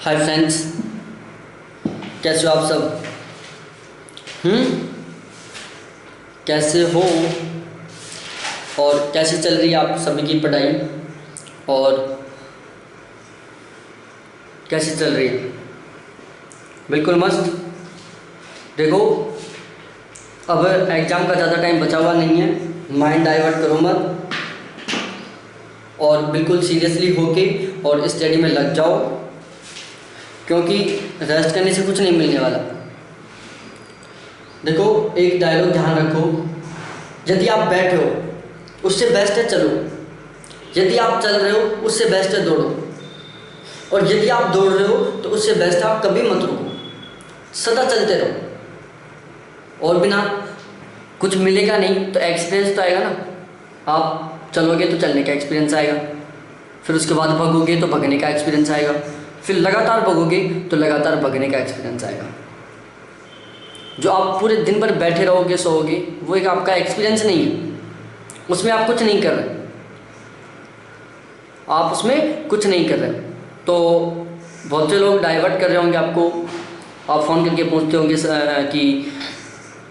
Hi friends, कैसे हो आप सब? कैसे हो और कैसे चल रही है आप सभी की पढ़ाई और कैसे चल रही है? बिल्कुल मस्त। देखो, अब एग्ज़ाम का ज़्यादा टाइम बचा हुआ नहीं है, माइंड डाइवर्ट करो मत और बिल्कुल सीरियसली होके और स्टडी में लग जाओ, क्योंकि रेस्ट करने से कुछ नहीं मिलने वाला। देखो, एक डायलॉग ध्यान रखो, यदि आप बैठे हो उससे बेस्ट है चलो, यदि आप चल रहे हो उससे बेस्ट है दौड़ो, और यदि आप दौड़ रहे हो तो उससे बेस्ट है आप कभी मत रुको, सदा चलते रहो। और बिना कुछ मिलेगा नहीं तो एक्सपीरियंस तो आएगा ना। आप चलोगे तो चलने का एक्सपीरियंस आएगा, फिर उसके बाद भगोगे तो भगने का एक्सपीरियंस आएगा, फिर लगातार भगोगे तो लगातार भगने का एक्सपीरियंस आएगा। जो आप पूरे दिन भर बैठे रहोगे सोओगे वो एक आपका एक्सपीरियंस नहीं है, उसमें आप कुछ नहीं कर रहे, आप उसमें कुछ नहीं कर रहे। तो बहुत से लोग डाइवर्ट कर रहे होंगे आपको, आप फ़ोन करके पूछते होंगे कि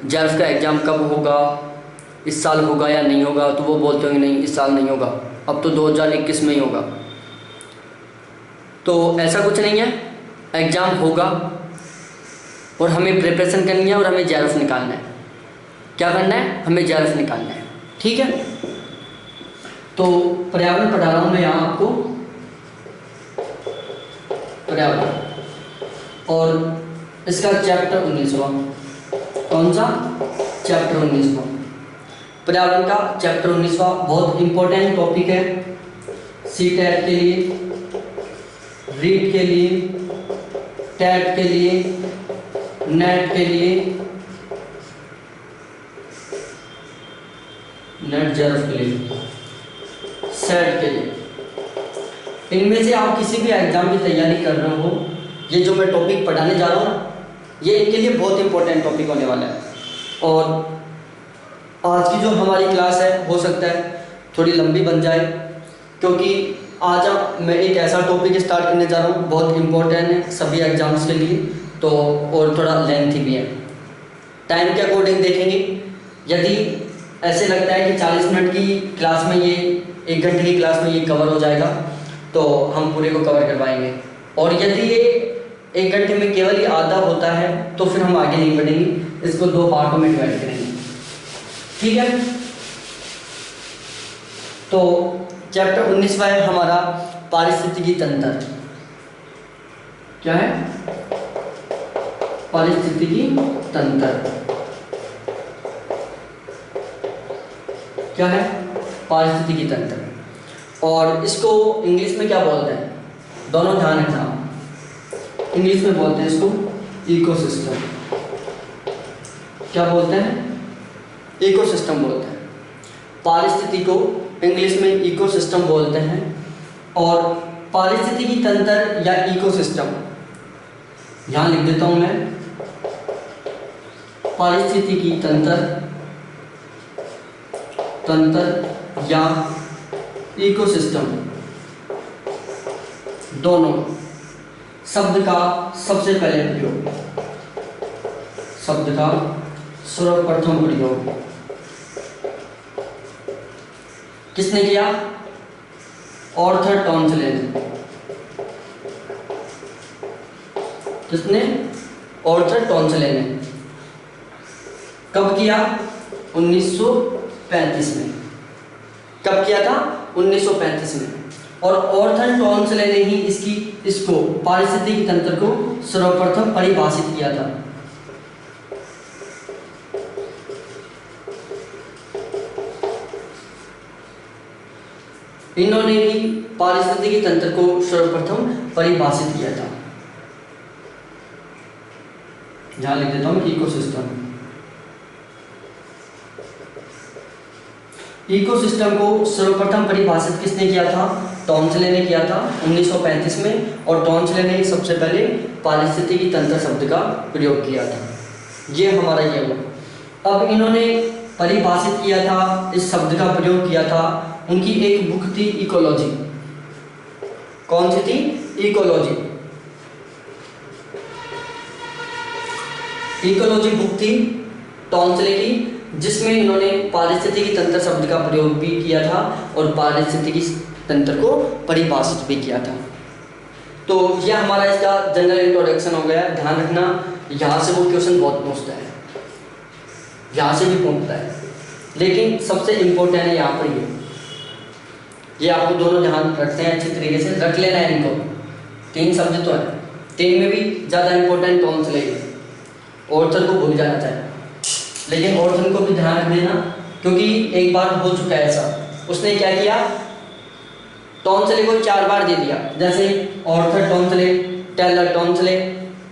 जेआरएफ का एग्ज़ाम कब होगा, इस साल होगा या नहीं होगा, तो वो बोलते होंगे नहीं इस साल नहीं होगा, अब तो 2021 में ही होगा। तो ऐसा कुछ नहीं है, एग्ज़ाम होगा और हमें प्रिपरेशन करनी है और हमें जेआरएफ निकालना है। क्या करना है? हमें जेआरएफ निकालना है, ठीक है। तो पर्यावरण पढ़ा रहा हूँ मैं यहाँ आपको, पर्यावरण, और इसका चैप्टर 19वां। कौन सा? चैप्टर 19वां, पर्यावरण का चैप्टर 19वां। बहुत इम्पोर्टेंट टॉपिक है सीटेट के लिए, रीट के लिए, टेट के लिए, नेट के लिए, नेट जेआरएफ के लिए, सेट के लिए। इनमें से आप किसी भी एग्जाम की तैयारी कर रहे हो, ये जो मैं टॉपिक पढ़ाने जा रहा हूँ ना, ये इनके लिए बहुत इंपॉर्टेंट टॉपिक होने वाला है। और आज की जो हमारी क्लास है हो सकता है थोड़ी लंबी बन जाए, क्योंकि आज मैं एक ऐसा टॉपिक स्टार्ट करने जा रहा हूँ बहुत इंपॉर्टेंट है सभी एग्जाम्स के लिए, तो और थोड़ा लेंथी भी है। टाइम के अकॉर्डिंग देखेंगे, यदि ऐसे लगता है कि 40 मिनट की क्लास में ये 1 घंटे की क्लास में ये कवर हो जाएगा तो हम पूरे को कवर करवाएंगे, और यदि ये 1 घंटे में केवल ही आधा होता है तो फिर हम आगे नहीं बढ़ेंगे, इसको 2 पार्टों में डिवाइड करेंगे, ठीक है। तो चैप्टर 19वां है हमारा पारिस्थितिकी तंत्र। क्या है? पारिस्थितिकी तंत्र। क्या है? पारिस्थितिकी तंत्र। और इसको इंग्लिश में क्या बोलते हैं? दोनों ध्यान रखना, इंग्लिश में बोलते हैं इसको इकोसिस्टम। क्या बोलते हैं? इकोसिस्टम बोलते हैं। पारिस्थितिकी को इंग्लिश में इकोसिस्टम बोलते हैं, और पारिस्थितिकी तंत्र या इकोसिस्टम, यहाँ लिख देता हूँ मैं, पारिस्थितिकी तंत्र या इकोसिस्टम, दोनों शब्द का सबसे पहले प्रयोग, शब्द का सर्वप्रथम प्रयोग किसने किया? आर्थर टॉन्सले ने। किसने? आर्थर टॉन्सले ने। कब किया? 1935 में। कब किया था? 1935 में। और आर्थर टॉन्सले ने ही इसको पारिस्थितिकी तंत्र को सर्वप्रथम परिभाषित किया था। इन्होंने ही पारिस्थितिकी तंत्र को सर्वप्रथम परिभाषित किया था। यहां लिख देता हूं इकोसिस्टम। इकोसिस्टम को सर्वप्रथम परिभाषित किसने किया था? टॉन्सले ने किया था 1935 में, और टॉन्सले ने सबसे पहले पारिस्थितिकी तंत्र शब्द का प्रयोग किया था। ये हमारा ये हुआ। अब इन्होंने परिभाषित किया था, इस शब्द का प्रयोग किया था, उनकी एक बुक थी इकोलॉजी। कौन सी थी? इकोलॉजी। इकोलॉजी बुक थी टॉन्सले की, जिसमें इन्होंने पारिस्थितिकी तंत्र शब्द का प्रयोग भी किया था और पारिस्थितिकी तंत्र को परिभाषित भी किया था। तो यह हमारा इसका जनरल इंट्रोडक्शन हो गया। ध्यान रखना, यहाँ से वो क्वेश्चन बहुत पूछता है, यहाँ से भी पूछता है, लेकिन सबसे इम्पोर्टेंट है यहाँ पर ये आपको दोनों ध्यान रखते हैं, अच्छी तरीके से रख लेना है इनको। 3 शब्द तो है, 3 में भी ज़्यादा इम्पोर्टेंट टॉन्सले है, ऑर्थर को भूल जाना चाहिए, लेकिन ऑर्थर को भी ध्यान रख देना, क्योंकि एक बार हो चुका है ऐसा। उसने क्या किया, टॉन्सले को 4 बार दे दिया, जैसे Arthur Tansley, Taylor Tansley,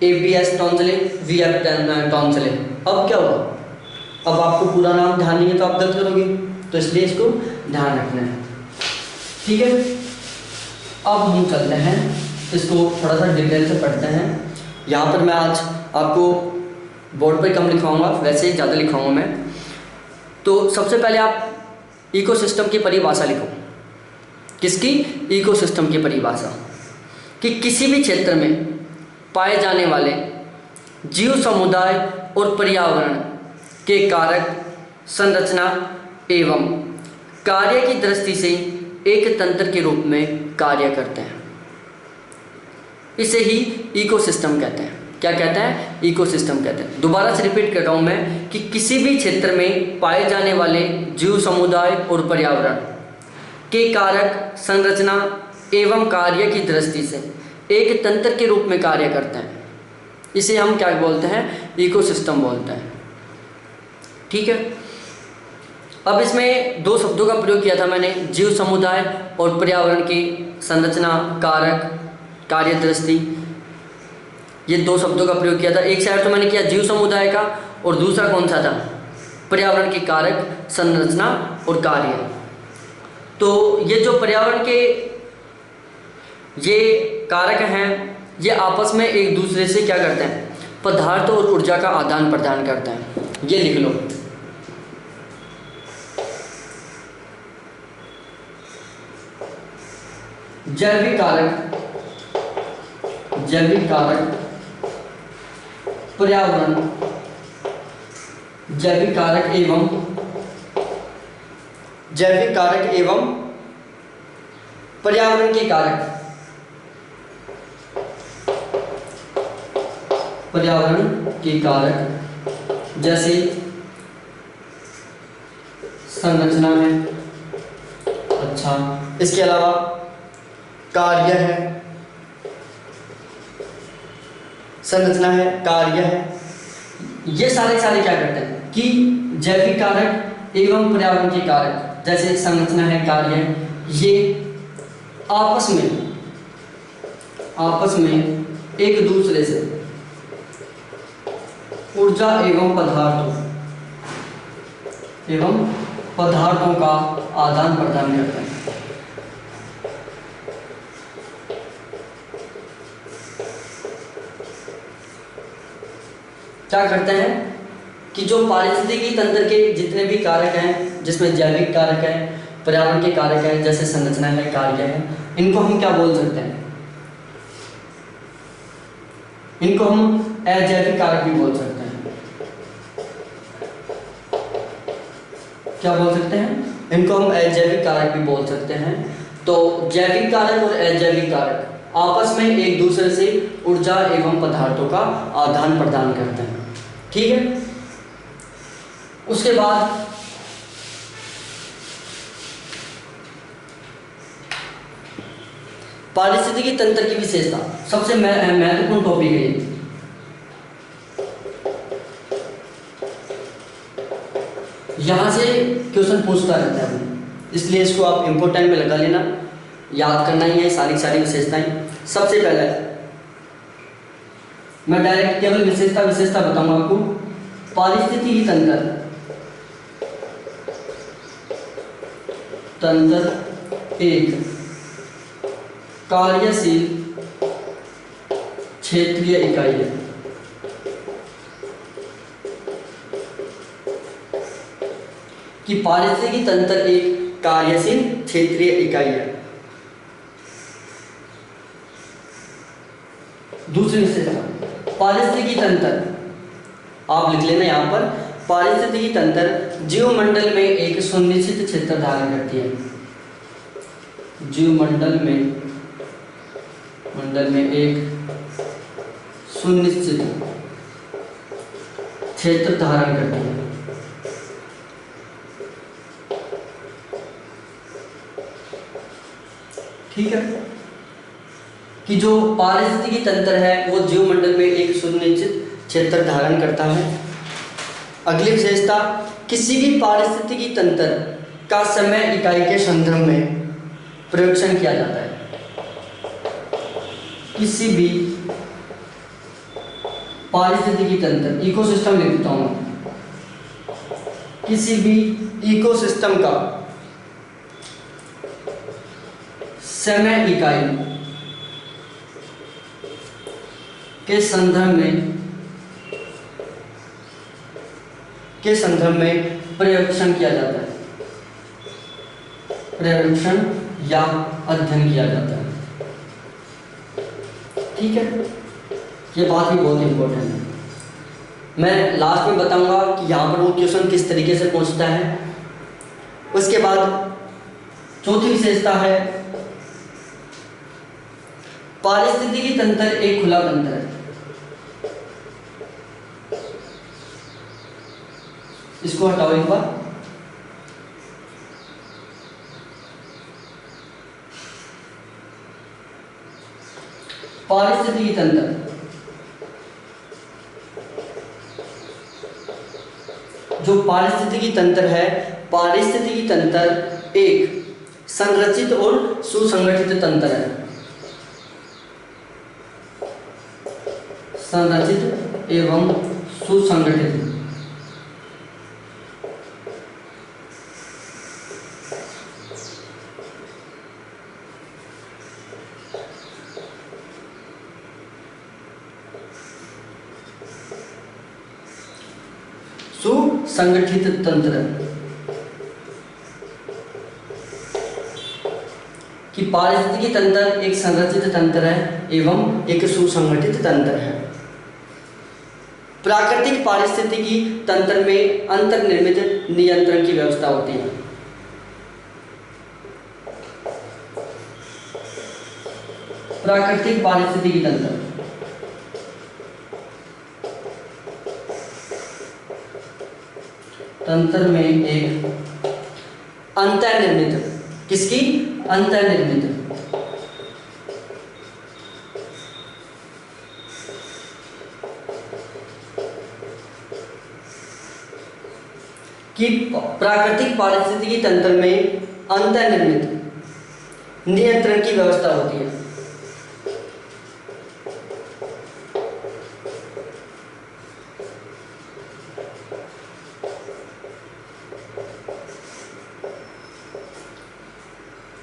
ABS Tansley, VF Tansley. अब क्या हुआ, अब आपको पूरा नाम ध्यान नहीं है तो आप गलत करोगे, तो इसलिए इसको ध्यान रखना है, ठीक है। अब हम चलते हैं, इसको थोड़ा सा डिटेल से पढ़ते हैं। यहाँ पर मैं आज आपको बोर्ड पर कम लिखवाऊंगा, वैसे ही ज़्यादा लिखवाऊंगा मैं। तो सबसे पहले आप इकोसिस्टम की परिभाषा लिखो। किसकी? इकोसिस्टम की परिभाषा, कि किसी भी क्षेत्र में पाए जाने वाले जीव समुदाय और पर्यावरण के कारक, संरचना एवं कार्य की दृष्टि से एक तंत्र के रूप में कार्य करते हैं। इसे ही इकोसिस्टम कहते हैं। क्या कहते हैं? इकोसिस्टम कहते हैं। दोबारा से रिपीट कर रहा हूँ मैं, कि किसी भी क्षेत्र में पाए जाने वाले जीव समुदाय और पर्यावरण के कारक, संरचना एवं कार्य की दृष्टि से एक तंत्र के रूप में कार्य करते हैं। इसे हम क्या बोलते हैं? इकोसिस्टम बोलते हैं, ठीक है। अब इसमें 2 शब्दों का प्रयोग किया था मैंने, जीव समुदाय और पर्यावरण की संरचना, कारक, कार्य दृष्टि, ये 2 शब्दों का प्रयोग किया था। एक साइड तो मैंने किया जीव समुदाय का, और दूसरा कौन सा था? पर्यावरण के कारक, संरचना और कार्य। तो ये जो पर्यावरण के ये कारक हैं, ये आपस में एक दूसरे से क्या करते हैं? पदार्थ और ऊर्जा का आदान प्रदान करते हैं। ये लिख लो, जैविक कारक, जैविक कारक, पर्यावरण, जैविक कारक एवं जैविक कारक एवं पर्यावरण के कारक, पर्यावरण के कारक, जैसे संरचना है, अच्छा, इसके अलावा कार्य है, संरचना है, कार्य है, ये सारे क्या करते हैं कि जैविक कारक एवं पर्यावरण के कारक, जैसे संरचना है, कार्य है, ये आपस में एक दूसरे से ऊर्जा एवं पदार्थों का आदान प्रदान करते हैं। क्या करते हैं कि जो पारिस्थितिकी तंत्र के जितने भी कारक हैं, जिसमें जैविक कारक है, पर्यावरण के कारक है, जैसे संरचना है, कार्य है, इनको हम क्या बोल सकते हैं? इनको हम अजैविक कारक भी बोल सकते हैं। क्या बोल सकते हैं? इनको हम अजैविक कारक भी बोल सकते हैं। तो जैविक कारक और अजैविक कारक आपस में एक दूसरे से ऊर्जा एवं पदार्थों का आदान प्रदान करते हैं, ठीक है। उसके बाद पारिस्थितिकी तंत्र की विशेषता, सबसे महत्वपूर्ण टॉपिक है ये। यहाँ से क्वेश्चन पूछता रहता है, इसलिए इसको आप इम्पोर्टेंट में लगा लेना, याद करना ही है सारी विशेषताएं। सबसे पहले मैं डायरेक्ट केवल विशेषता बताऊंगा आपको। पारिस्थितिकी तंत्र एक कार्यशील क्षेत्रीय इकाई है। कि पारिस्थितिकी तंत्र एक कार्यशील क्षेत्रीय इकाई है। दूसरी विशेषता, पारिस्थितिकी तंत्र आप लिख लेना यहाँ पर, पारिस्थितिकी तंत्र जीवमंडल में एक सुनिश्चित क्षेत्र धारण करती है। जीवमंडल में एक सुनिश्चित क्षेत्र धारण करती है। ठीक है, कि जो पारिस्थितिकी तंत्र है वो जीवमंडल में एक सुनिश्चित क्षेत्र धारण करता है। अगली विशेषता, किसी भी पारिस्थितिकी तंत्र का समय इकाई के संदर्भ में प्रयोक्षण किया जाता है। किसी भी पारिस्थितिकी तंत्र, इकोसिस्टम लिख देता हूं, किसी भी इकोसिस्टम का समय इकाई के संदर्भ में प्रयोक्षण किया जाता है, प्रयोक्षण या अध्ययन किया जाता है। ठीक है, ये बात भी बहुत इंपॉर्टेंट है। मैं लास्ट में बताऊंगा कि यहाँ पर वो क्वेश्चन किस तरीके से पूछता है। उसके बाद चौथी विशेषता है, पारिस्थितिकी तंत्र एक खुला तंत्र है। इसको हटाओ एक बार। पारिस्थितिकी तंत्र जो पारिस्थितिकी तंत्र है, पारिस्थितिकी तंत्र एक संरचित और सुसंगठित तंत्र है। संरचित एवं सुसंगठित। सुसंगठित तंत्र, कि पारिस्थितिकी तंत्र एक संरचित तंत्र है एवं एक सुसंगठित तंत्र है। प्राकृतिक पारिस्थितिकी तंत्र में अंतर्निर्मित नियंत्रण की व्यवस्था होती है। प्राकृतिक पारिस्थितिकी तंत्र में एक अंतर्निर्मित, किसकी? अंतर्निर्मित कि प्राकृतिक पारिस्थितिकी तंत्र में अंतर्निर्मित नियंत्रण की व्यवस्था होती है।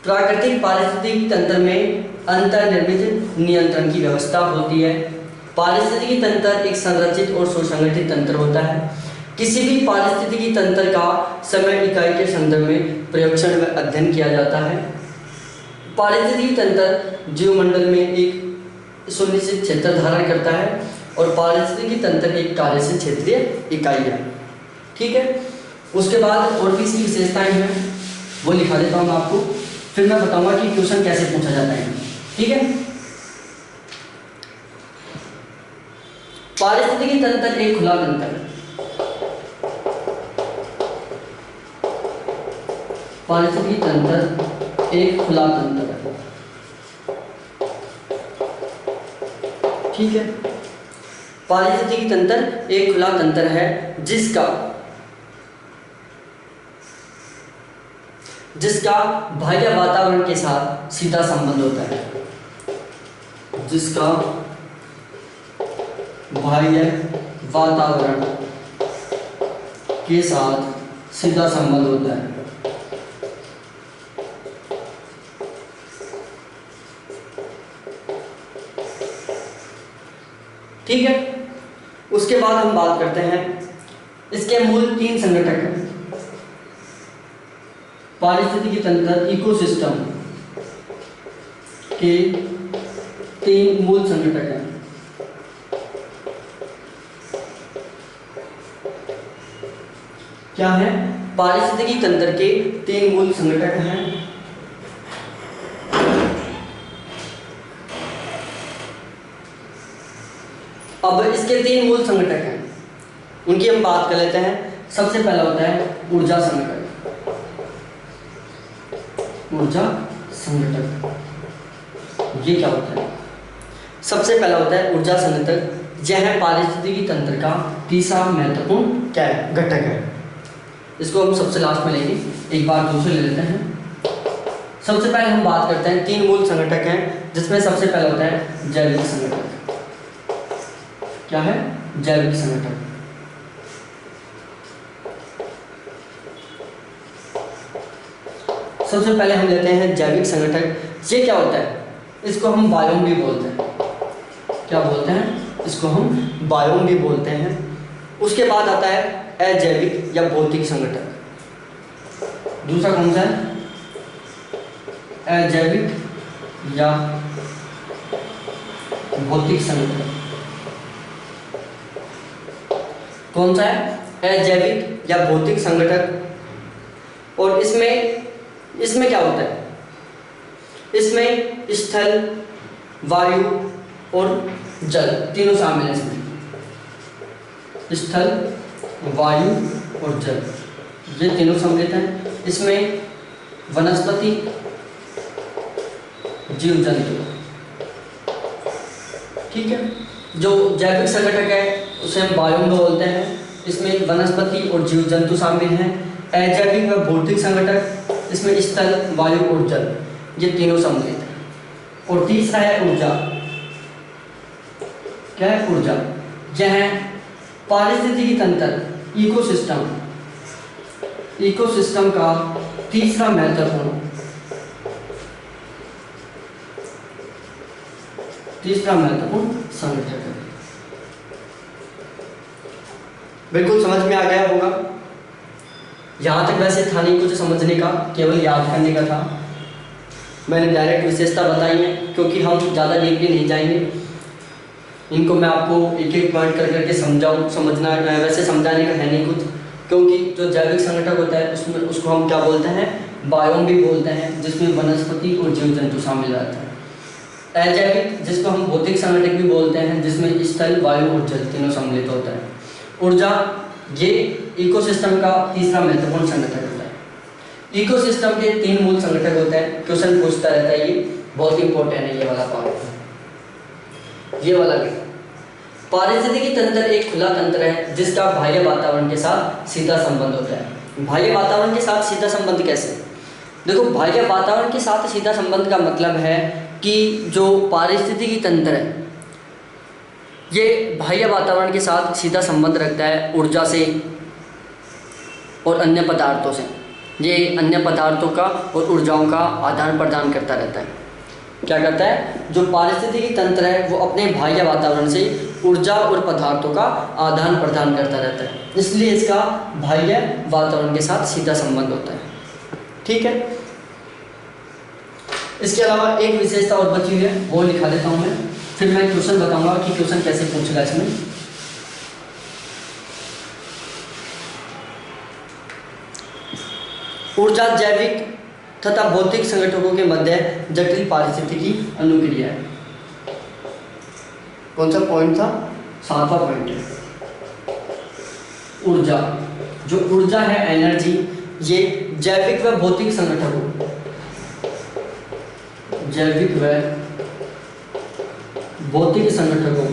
प्राकृतिक पारिस्थितिकी तंत्र में अंतर्निर्मित नियंत्रण की व्यवस्था होती है। पारिस्थितिकी तंत्र एक संरचित और सुसंगठित तंत्र होता है। किसी भी पारिस्थितिकी तंत्र का समय इकाई के संदर्भ में प्रयोक्षण व अध्ययन किया जाता है। पारिस्थितिकी तंत्र जीवमंडल में एक सुनिश्चित क्षेत्र धारण करता है और पारिस्थितिकी तंत्र एक कार्यशील क्षेत्रीय इकाई है। ठीक है, उसके बाद और भी इसकी विशेषताएं हैं, वो लिखा देता हूँ मैं आपको, फिर मैं बताऊंगा कि क्वेश्चन कैसे पूछा जाता है। ठीक है, पारिस्थितिकी तंत्र एक खुला तंत्र है। पारिस्थितिकी तंत्र एक खुला तंत्र है। ठीक है, पारिस्थितिकी तंत्र एक खुला तंत्र है जिसका बाह्य वातावरण के साथ सीधा संबंध होता है। जिसका बाह्य वातावरण के साथ सीधा संबंध होता है। ठीक है, उसके बाद हम बात करते हैं, इसके मूल 3 संघटक हैं। पारिस्थितिकी तंत्र इकोसिस्टम के 3 मूल संघटक हैं। क्या है? पारिस्थितिकी तंत्र के 3 मूल संघटक हैं। अब इसके 3 मूल संघटक हैं, उनकी हम बात कर लेते हैं। सबसे पहला होता है ऊर्जा संघटक। ऊर्जा संघटक ये क्या होता है? सबसे पहला होता है ऊर्जा संघटक। यह पारिस्थितिकी तंत्र का तीसरा महत्वपूर्ण क्या है? घटक है। इसको हम सबसे लास्ट में लेंगे, एक बार दूसरे ले लेते हैं। सबसे पहले हम बात करते हैं 3 मूल संघटक हैं, जिसमें सबसे पहला होता है जैविक संघटक। क्या है? जैविक संघटक। सबसे पहले हम लेते हैं जैविक संघटक। ये क्या होता है? इसको हम बायोम भी बोलते हैं। क्या बोलते हैं? इसको हम बायोम भी बोलते हैं। उसके बाद आता है अजैविक या भौतिक संघटक। दूसरा कौन सा है? अजैविक या भौतिक संघटक। कौन सा है? अजैविक या भौतिक संघटक। और इसमें क्या होता है? इसमें स्थल, वायु और जल तीनों शामिल हैं। इसमें स्थल, वायु और जल ये तीनों सम्मिलित हैं। इसमें वनस्पति, जीव जंतु, ठीक है। जो जैविक संघटक है उसे हम बायोम बोलते हैं। इसमें वनस्पति और जीव जंतु शामिल हैं। अजैविक व भौतिक संघटक, इसमें स्थल, वायु और जल ये तीनों सम्मिलित हैं। और तीसरा है ऊर्जा। क्या है? ऊर्जा। यह पारिस्थितिकी तंत्र इकोसिस्टम का तीसरा महत्वपूर्ण संघटक है। बिल्कुल समझ में आ गया होगा। यहाँ तक वैसे था नहीं कुछ समझने का, केवल याद करने का था। मैंने डायरेक्ट विशेषता बताई है क्योंकि हम ज़्यादा डीपली नहीं जाएंगे। इनको मैं आपको एक एक पॉइंट कर करके समझना वैसे समझाने का है नहीं कुछ, क्योंकि जो जैविक संघटक होता है उसमें उसको हम क्या बोलते हैं? बायोम भी बोलते हैं, जिसमें वनस्पति और जीव जंतु शामिल रहता है। अजैविक जिसको हम भौतिक संघटक भी बोलते हैं, जिसमें स्थल, वायु और जल तीनों सम्मिलित होता है। ऊर्जा ये इकोसिस्टम का तीसरा महत्वपूर्ण संघटक होता है। इकोसिस्टम के 3 मूल संघटक होते हैं। क्वेश्चन पूछता रहता है, ये बहुत इंपॉर्टेंट है। ये वाला पार्ट, ये वाला भी। पारिस्थितिकी तंत्र एक खुला तंत्र है जिसका बाह्य वातावरण के साथ सीधा संबंध होता है। बाह्य वातावरण के साथ सीधा संबंध कैसे? देखो, बाह्य वातावरण के साथ सीधा संबंध का मतलब है कि जो पारिस्थितिकी तंत्र है ये बाह्य वातावरण के साथ सीधा संबंध रखता है ऊर्जा से और अन्य पदार्थों से। ये अन्य पदार्थों का और ऊर्जाओं का आदान प्रदान करता रहता है। क्या करता है? जो पारिस्थितिकी तंत्र है वो अपने बाह्य वातावरण से ऊर्जा और पदार्थों का आदान प्रदान करता रहता है, इसलिए इसका बाह्य वातावरण के साथ सीधा संबंध होता है। ठीक है। इसके अलावा एक विशेषता और बची हुई है, वो लिखा देता हूँ मैं, फिर मैं क्वेश्चन बताऊंगा कि क्वेश्चन कैसे पूछेगा इसमें। ऊर्जा जैविक तथा भौतिक संगठकों के मध्य जटिल पारिस्थितिकी अनुक्रिया है। कौन सा पॉइंट था? 7वां पॉइंट है ऊर्जा। जो ऊर्जा है, एनर्जी, ये जैविक व भौतिक संगठकों, जैविक व भौतिक संगठकों,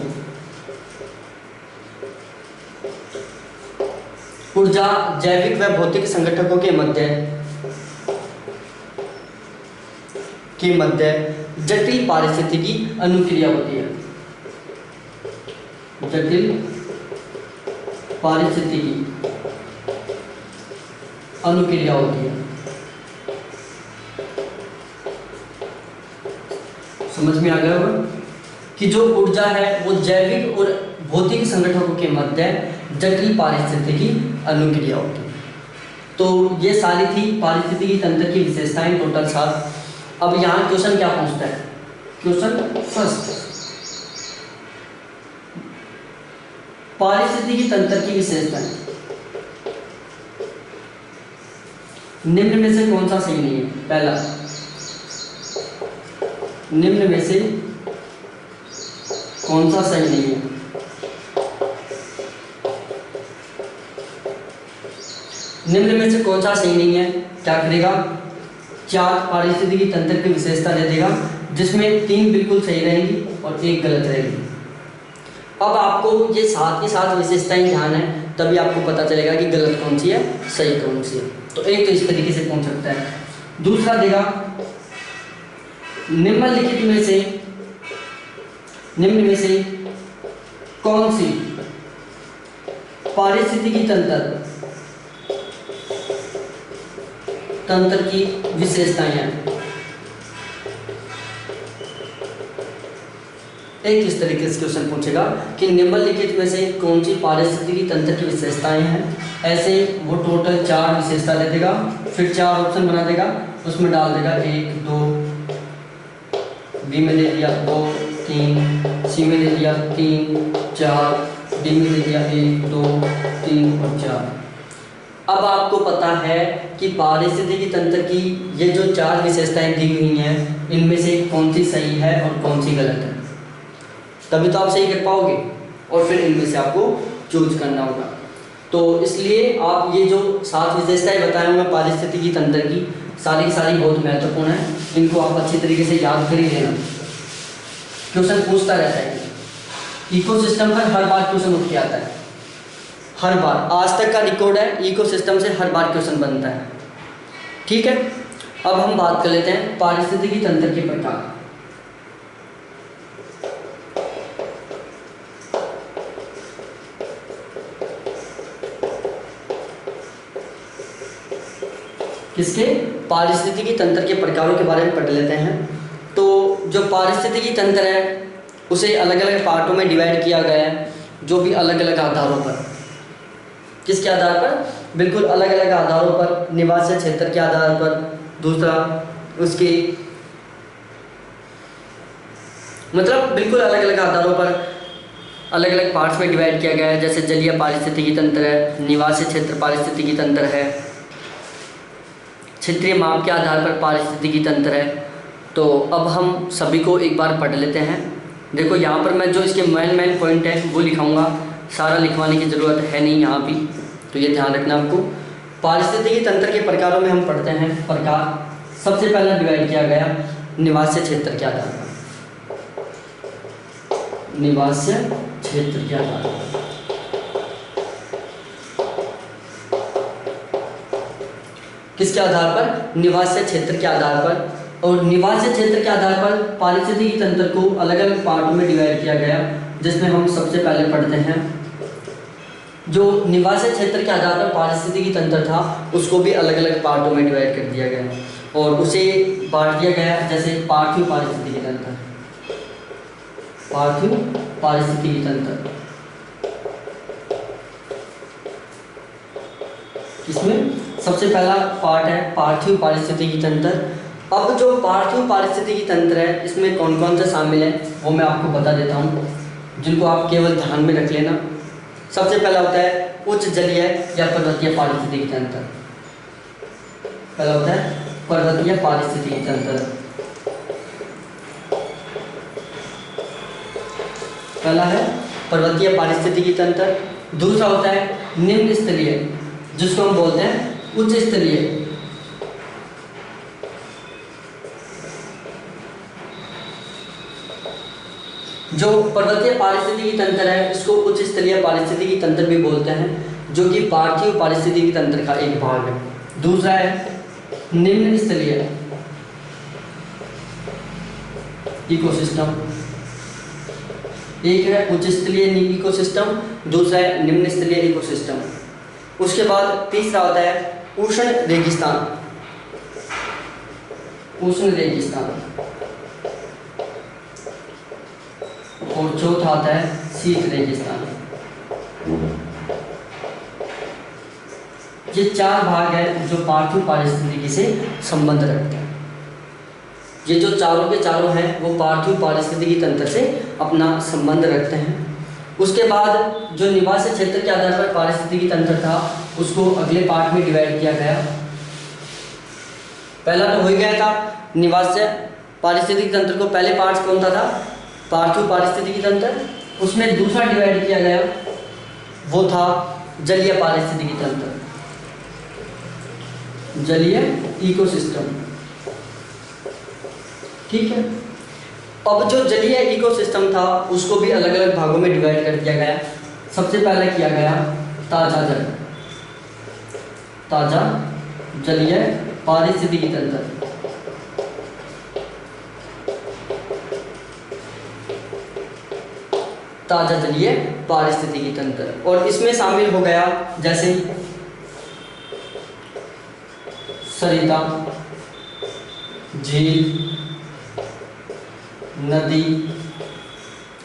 ऊर्जा जैविक व भौतिक संगठकों के मध्य जटिल पारिस्थितिकी अनुक्रिया होती है। जटिल पारिस्थितिकी अनुक्रिया होती है। समझ में आ गया होगा कि जो ऊर्जा है वो जैविक और भौतिक संगठकों के मध्य जटिल पारिस्थितिकी अनुक्रिया होती है। तो ये सारी थी पारिस्थितिकी तंत्र की विशेषताएं, टोटल 7। अब यहाँ क्वेश्चन क्या पूछता है? क्वेश्चन फर्स्ट, पारिस्थितिकी तंत्र की विशेषताएं। निम्न में से कौन सा सही नहीं है? पहला, निम्न में से कौन सा सही नहीं है? निम्न में से कौन सा सही नहीं है? क्या करेगा? 4 पारिस्थितिकी तंत्र की विशेषता दे देगा, जिसमें 3 बिल्कुल सही रहेंगी और 1 गलत रहेगी। अब आपको ये साथ ही साथ विशेषताएं ध्यान है, तभी आपको पता चलेगा कि गलत कौन सी है, सही कौन सी है। तो एक तो इस तरीके से पूछ सकता है। दूसरा देगा, निम्नलिखित में से निम्न में से कौन सी पारिस्थितिकी तंत्र की विशेषताएं हैं। एक इस तरीके से क्वेश्चन पूछेगा कि निम्नलिखित में से कौन सी पारिस्थितिकी तंत्र की विशेषताएं हैं। ऐसे वो टोटल 4 विशेषता दे देगा, फिर 4 ऑप्शन बना देगा, उसमें डाल देगा 1 2, बी में दे दिया 2 3, सी में दे दिया 3 4, डी में दे दिया 1 2 3 और 4। अब आपको पता है कि पारिस्थितिकी तंत्र की ये जो 4 विशेषताएं दी हुई हैं, इनमें से कौन सी सही है और कौन सी गलत है, तभी तो आप सही कर पाओगे, और फिर इनमें से आपको चूज करना होगा। तो इसलिए आप ये जो 7 विशेषताएं बताए हुए पारिस्थितिकी तंत्र की, सारी की सारी बहुत महत्वपूर्ण है। इनको आप अच्छी तरीके से याद कर ही लेना। क्वेश्चन पूछता रहता है, इकोसिस्टम पर हर बार क्वेश्चन उठ के आता है, हर बार, आज तक का रिकॉर्ड है, इकोसिस्टम से हर बार क्वेश्चन बनता है। ठीक है, अब हम बात कर लेते हैं पारिस्थितिकी तंत्र के प्रकार। किसके? पारिस्थितिकी तंत्र के प्रकारों के बारे में पढ़ लेते हैं। तो जो पारिस्थितिकी तंत्र है उसे अलग अलग पार्टों में डिवाइड किया गया है, जो भी अलग अलग आधारों पर। किसके आधार पर? बिल्कुल अलग अलग आधारों पर, निवासीय क्षेत्र के आधार पर, दूसरा उसके मतलब बिल्कुल अलग अलग आधारों पर अलग अलग पार्ट्स में डिवाइड किया गया है। जैसे जलीय पारिस्थितिकी तंत्र है, निवासीय क्षेत्र पारिस्थितिकी तंत्र है, क्षेत्रीय माप के आधार पर पारिस्थितिकी तंत्र है। तो अब हम सभी को एक बार पढ़ लेते हैं। देखो यहाँ पर मैं जो इसके मेन पॉइंट है वो लिखाऊंगा, सारा लिखवाने की ज़रूरत है नहीं यहाँ भी, तो ये ध्यान रखना आपको। पारिस्थितिकी तंत्र के प्रकारों में हम पढ़ते हैं प्रकार। सबसे पहला डिवाइड किया गया निवासीय क्षेत्र के आधार पर, निवासीय क्षेत्र के आधार पर। किसके आधार पर? निवासीय क्षेत्र के आधार पर। और निवासीय क्षेत्र के आधार पर पारिस्थितिकी तंत्र को अलग अलग पार्टों में डिवाइड किया गया, जिसमें हम सबसे पहले पढ़ते हैं जो निवासीय क्षेत्र के आधार पर पारिस्थितिकी तंत्र था, उसको भी अलग अलग पार्टों में डिवाइड कर दिया गया और उसे बांट दिया गया। जैसे पार्थिव पारिस्थितिकी तंत्र, पार्थिव पारिस्थितिकी तंत्र, इसमें सबसे पहला पार्ट है पार्थिव पारिस्थितिकी तंत्र। अब जो पार्थिव पारिस्थितिकी तंत्र है इसमें कौन कौन से शामिल है वो मैं आपको बता देता हूँ, जिनको आप केवल ध्यान में रख लेना। सबसे पहला होता है उच्च जलीय या पर्वतीय पारिस्थितिकी तंत्र। पहला होता है पर्वतीय पारिस्थितिकी तंत्र, पहला है पर्वतीय पारिस्थितिकी तंत्र। दूसरा होता है निम्न स्तरीय, जिसको हम बोलते हैं उच्च स्तरीय। जो पर्वतीय पारिस्थितिकी तंत्र है इसको उच्च स्तरीय पारिस्थितिकी तंत्र भी बोलते हैं, जो कि पार्थिव पारिस्थितिकी तंत्र का एक भाग है। दूसरा है निम्न स्तरीय इकोसिस्टम। एक है उच्च स्तरीय इकोसिस्टम, दूसरा है निम्न स्तरीय इकोसिस्टम। उसके बाद तीसरा होता है उष्ण रेगिस्तान, उष्ण रेगिस्तान। और चौथा आता है शीत रेगिस्तान। ये 4 भाग है जो पार्थिव पारिस्थितिकी से संबंध रखते हैं। ये जो चारों के चारों हैं वो पार्थिव पारिस्थितिकी तंत्र से अपना संबंध रखते हैं। उसके बाद जो निवासी क्षेत्र के आधार पर पारिस्थितिकी तंत्र था उसको अगले पार्ट में डिवाइड किया गया। पहला तो हो ही गया था निवास्य पारिस्थितिकी तंत्र को पहले पार्ट्स कौन था पार्थिव पारिस्थितिकी तंत्र। उसमें दूसरा डिवाइड किया गया वो था जलीय पारिस्थितिकी तंत्र, जलीय इकोसिस्टम। ठीक है, अब जो जलीय इकोसिस्टम था उसको भी अलग अलग भागों में डिवाइड कर दिया गया। सबसे पहले किया गया ताजा जल, ताजा जलीय पारिस्थितिकी तंत्र। ताजा जलीय पारिस्थितिकी तंत्र, और इसमें शामिल हो गया जैसे सरिता, झील, नदी।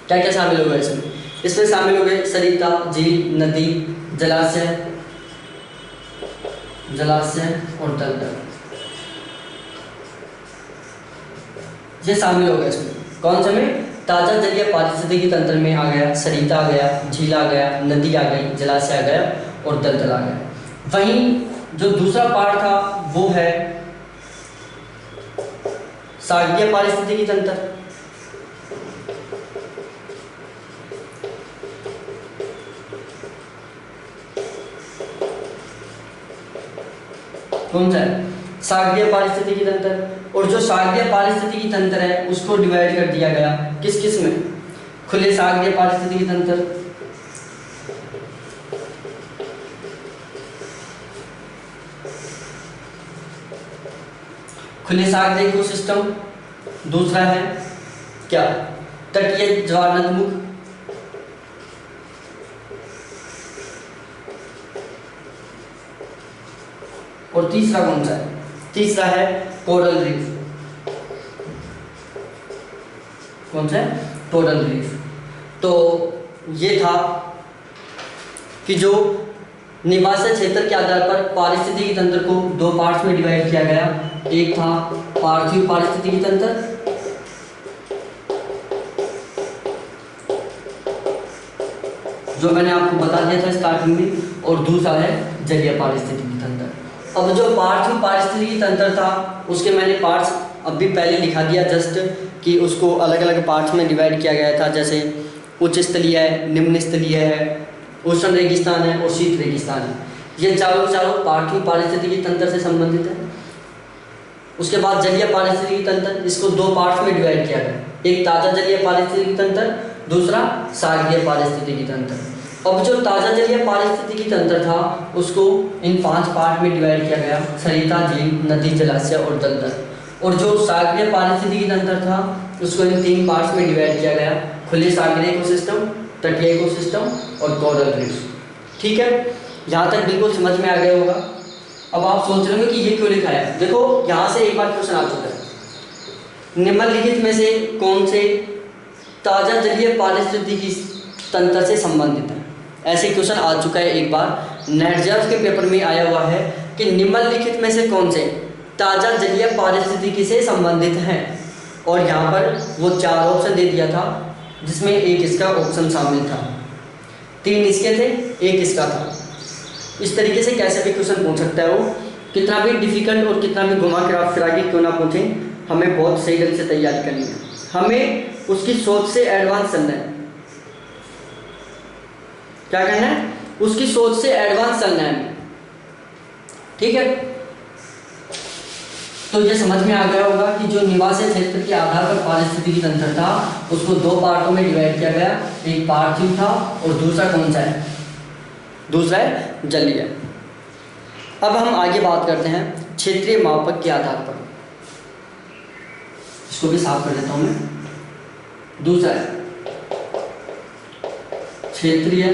क्या क्या शामिल हो गया इसमें? इसमें शामिल हो गए सरिता, झील, नदी, जलाशय, जलाशय और दलदल, ये शामिल हो गए इसमें। कौन से में? ताजा जलीय पारिस्थितिकी तंत्र में आ गया सरिता आ गया, झील आ गया, नदी आ गई, जलाशय आ गया और दलदल आ गया। वहीं जो दूसरा पार्ट था वो है सागरीय पारिस्थितिकी तंत्र। कौन सा है? सागरीय पारिस्थितिकी तंत्र। और जो सागरीय पारिस्थितिकी तंत्र है उसको डिवाइड कर दिया गया किस किस में? खुले सागरीय पारिस्थितिकी तंत्र, खुले सागरीय इकोसिस्टम। दूसरा है क्या? तटीय ज्वारनदमुख। और तीसरा कौन सा है? तीसरा है कोरल रीफ। कौन सा है? Coral reef. तो ये था कि जो निवासीय क्षेत्र के आधार पर पारिस्थितिकी तंत्र को दो पार्ट्स में डिवाइड किया गया। एक था पार्थिव पारिस्थितिकी तंत्र, जो मैंने आपको बता दिया था स्टार्टिंग में, और दूसरा है जलीय पारिस्थितिकी तंत्र। अब जो पार्थिव पारिस्थितिकी तंत्र था उसके मैंने पार्ट्स अभी पहले लिखा दिया जस्ट, कि उसको अलग अलग पार्ट्स में डिवाइड किया गया था। जैसे उच्च स्थलीय है, निम्न स्थलीय है, उष्ण रेगिस्तान है और शीत रेगिस्तान है। ये चारों पार्थिव पारिस्थितिकी तंत्र से संबंधित है। उसके बाद जलीय पारिस्थितिकी तंत्र, इसको दो पार्ट्स में डिवाइड किया गया, एक ताजा जलीय पारिस्थितिकी तंत्र, दूसरा सागरीय पारिस्थितिकी तंत्र। अब जो ताजा जलीय पारिस्थितिकी तंत्र था उसको इन 5 पार्ट में डिवाइड किया गया, सरिता, झील, नदी, जलाशय और दलदल। और जो सागरीय पारिस्थितिकी तंत्र था उसको इन 3 पार्ट्स में डिवाइड किया गया, खुले सागरीय इकोसिस्टम, तटीय इकोसिस्टम और कोरल रीफ। ठीक है, यहाँ तक बिल्कुल समझ में आ गया होगा। अब आप सोच रहे होंगे कि ये क्यों लिखा है। देखो यहाँ से एक बार क्वेश्चन आ चुका है, निम्नलिखित में से कौन से ताजा जलीय पारिस्थितिकी तंत्र से संबंधित है। ऐसे क्वेश्चन आ चुका है एक बार, नेटजार्फ के पेपर में आया हुआ है कि निम्नलिखित में से कौन से ताजा जलीय पारिस्थितिकी से संबंधित हैं। और यहाँ पर वो 4 ऑप्शन दे दिया था, जिसमें एक इसका ऑप्शन शामिल था, 3 इसके थे, एक इसका था। इस तरीके से कैसे भी क्वेश्चन पूछ सकता है वो, कितना भी डिफिकल्ट और कितना भी घुमा फिरा के क्यों ना पूछे, हमें बहुत सही ढंग से तैयारी करनी है। हमें उसकी सोच से एडवांस चलना है। क्या करना है? उसकी सोच से एडवांस चलना है। ठीक है, तो ये समझ में आ गया होगा कि जो निवासीय क्षेत्र के आधार पर पारिस्थितिकी तंत्र था उसको 2 पार्टों में डिवाइड किया गया, एक पार्थिव था और दूसरा कौन सा है? दूसरा है जलीय। अब हम आगे बात करते हैं क्षेत्रीय मापक के आधार पर। इसको भी साफ कर देता हूं मैं। दूसरा है क्षेत्रीय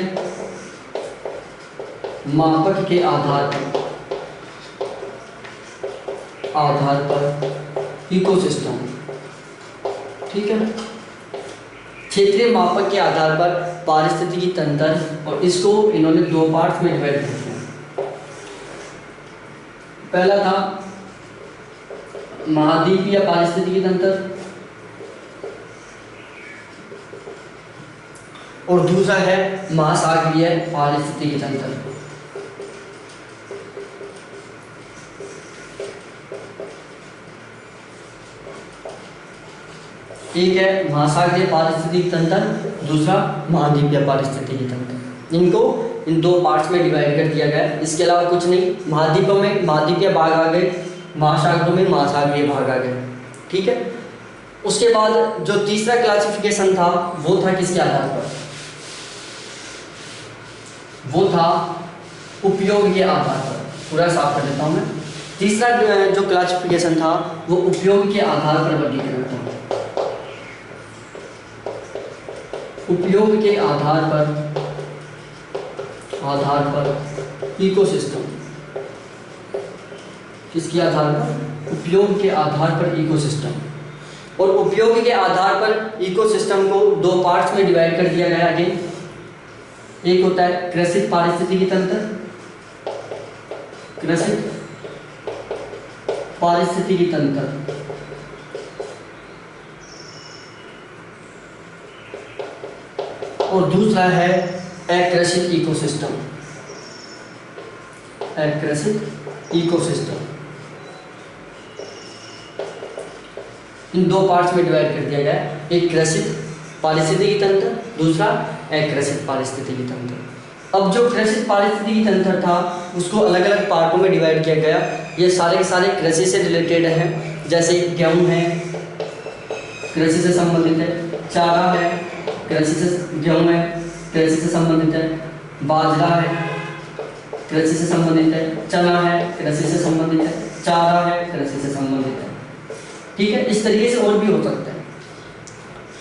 मापक के आधार पर इकोसिस्टम। ठीक है, क्षेत्रीय मापक के आधार पर पारिस्थितिकी तंत्र, और इसको इन्होंने 2 पार्ट्स में डिवाइड कर दिया। पहला था महाद्वीपीय पारिस्थितिकी तंत्र और दूसरा है महासागरीय पारिस्थितिकी तंत्र। एक है महासागरीय पारिस्थितिकी तंत्र, दूसरा महाद्वीपीय पारिस्थितिकी तंत्र। इनको इन दो पार्ट्स में डिवाइड कर दिया गया है। इसके अलावा कुछ नहीं। महाद्वीपों में महाद्वीपीय भाग आ गए, महासागरों में महासागरीय भाग आ गए। ठीक है। उसके बाद जो तीसरा क्लासिफिकेशन था वो था किसके आधार पर? वो था उपयोग के आधार पर। पूरा साफ कर देता हूं मैं। तीसरा जो क्लासिफिकेशन था वो उपयोग के आधार पर वर्गीकरण था। उपयोग के आधार पर इकोसिस्टम। किसके आधार पर? उपयोग के आधार पर इकोसिस्टम। और उपयोग के आधार पर इकोसिस्टम को दो पार्ट्स में डिवाइड कर दिया गया है। एक होता है कृषित पारिस्थितिकी तंत्र, कृषित पारिस्थितिकी तंत्र, और दूसरा है अकृषित इकोसिस्टम। अकृषित इकोसिस्टम। इन दो पार्ट्स में डिवाइड कर दिया गया है। एक कृषित पारिस्थितिकी तंत्र, दूसरा अकृषित पारिस्थितिकी तंत्र। अब जो कृषित पारिस्थितिकी तंत्र था उसको अलग अलग पार्टों में डिवाइड किया गया। ये सारे के सारे कृषि से रिलेटेड हैं। जैसे गेहूं है, कृषि से संबंधित है। चारा है, कृषि से, गेहूं है, कृषि से संबंधित है। बाजरा है, कृषि से संबंधित है। चना है, कृषि से संबंधित है। चारा है, कृषि से संबंधित है। ठीक है। इस तरीके से और भी हो सकता है।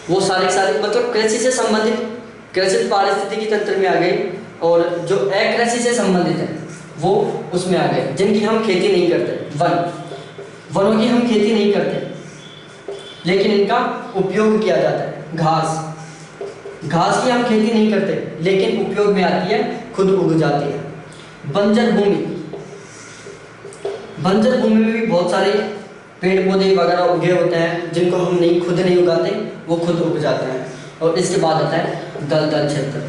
वो सारे मतलब कृषि से संबंधित कृषित पारिस्थितिकी तंत्र में आ गए, और जो अकृषि से संबंधित है वो उसमें आ गए, जिनकी हम खेती नहीं करते। वनों की हम खेती नहीं करते, लेकिन इनका उपयोग किया जाता है। घास की हम खेती नहीं करते, लेकिन उपयोग में आती है, खुद उग जाती है। बंजर भूमि में भी बहुत सारे पेड़ पौधे वगैरह उगे होते हैं, जिनको हम खुद नहीं उगाते, वो खुद उग जाते हैं। और इसके बाद आता है दलदल क्षेत्र।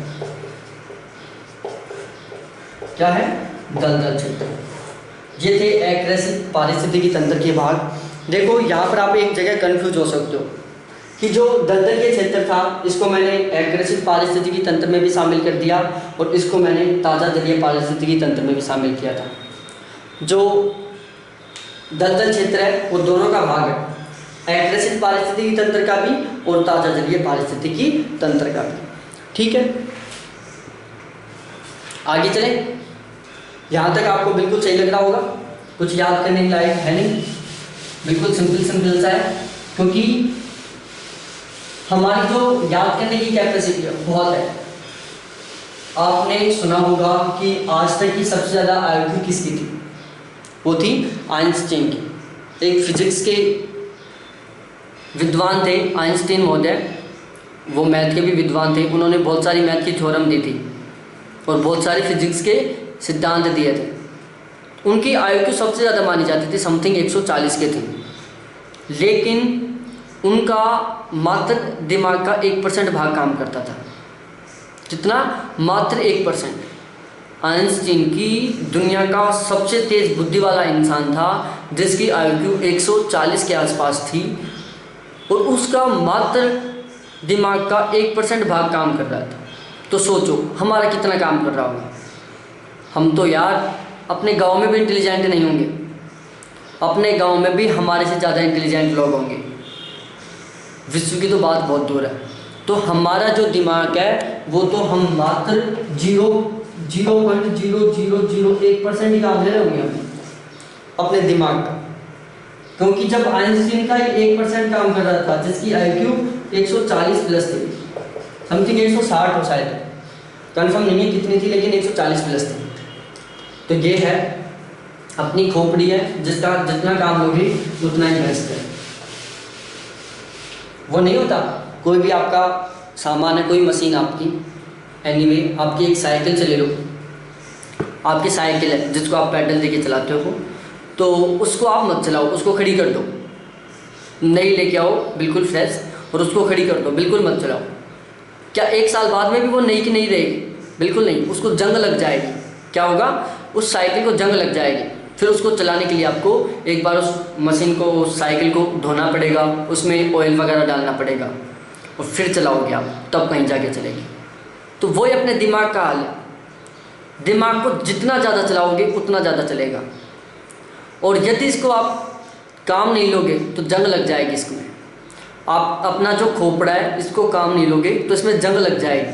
क्या है? दलदल क्षेत्र। ये थे अकृषित पारिस्थितिकी तंत्र के भाग। देखो यहाँ पर आप एक जगह कंफ्यूज हो सकते हो कि जो दलदल के क्षेत्र था इसको मैंने अकृषित पारिस्थितिकी तंत्र में भी शामिल कर दिया, और इसको मैंने ताज़ा जलीय पारिस्थितिकी तंत्र में भी शामिल किया था। जो दलदल क्षेत्र है वो दोनों का भाग है, अकृषित पारिस्थितिकी तंत्र का भी और ताज़ा जलीय पारिस्थितिकी तंत्र का भी। ठीक है। आगे चले। यहाँ तक आपको बिल्कुल सही लग रहा होगा, कुछ याद करने के लायक है नहीं, बिल्कुल सिंपल सा है। क्योंकि हमारी जो याद करने की कैपेसिटी है बहुत है। आपने सुना होगा कि आज तक की सबसे ज़्यादा आयु किसकी थी? वो थी आइंस्टीन की। एक फिजिक्स के विद्वान थे आइंस्टीन महोदय, वो मैथ के भी विद्वान थे। उन्होंने बहुत सारी मैथ की थ्योरम दी थी और बहुत सारे फिजिक्स के सिद्धांत दिए थे। उनकी आयु सबसे ज़्यादा मानी जाती थी, समथिंग 140 के थी। लेकिन उनका मात्र दिमाग का 1% भाग काम करता था। कितना? मात्र 1%। आइंस्टीन की दुनिया का सबसे तेज बुद्धि वाला इंसान था, जिसकी आयु 140 के आसपास थी, और उसका मात्र दिमाग का 1% भाग काम कर रहा था। तो सोचो हमारा कितना काम कर रहा होगा। हम तो यार अपने गांव में भी इंटेलिजेंट नहीं होंगे, अपने गांव में भी हमारे से ज़्यादा इंटेलिजेंट लोग होंगे, विश्व की तो बात बहुत दूर है। तो हमारा जो दिमाग है वो तो हम मात्र 0.0001% ही काम ले रहे होंगे अपने दिमाग का। क्योंकि जब आइंस्टीन का 1% काम कर रहा था, जिसकी IQ 140 प्लस थी, समथिंग 160 हो शायद, कंफर्म नहीं है कितनी थी, लेकिन 140 प्लस थी। तो ये है अपनी खोपड़ी है, जिसका जितना काम होगी उतना ही बेस्ट है। वो नहीं होता, कोई भी आपका सामान है, कोई मशीन आपकी, एनीवे आपकी एक साइकिल से ले लो, आपकी साइकिल है जिसको आप पैडल देके चलाते हो, तो उसको आप मत चलाओ, उसको खड़ी कर दो, नई लेके आओ बिल्कुल फ्रेश, और उसको खड़ी कर दो, बिल्कुल मत चलाओ। क्या 1 साल बाद में भी वो नई की नहीं रहेगी? बिल्कुल नहीं, उसको जंग लग जाएगी। क्या होगा? उस साइकिल को जंग लग जाएगी। फिर उसको चलाने के लिए आपको एक बार उस मशीन को, उस साइकिल को धोना पड़ेगा, उसमें ऑयल वगैरह डालना पड़ेगा और फिर चलाओगे आप, तब कहीं जाके चलेगी। तो वही अपने दिमाग का हाल है। दिमाग को जितना ज़्यादा चलाओगे उतना ज़्यादा चलेगा, और यदि इसको आप काम नहीं लोगे तो जंग लग जाएगी इसमें। आप अपना जो खोपड़ा है इसको काम नहीं लोगे तो इसमें जंग लग जाएगी,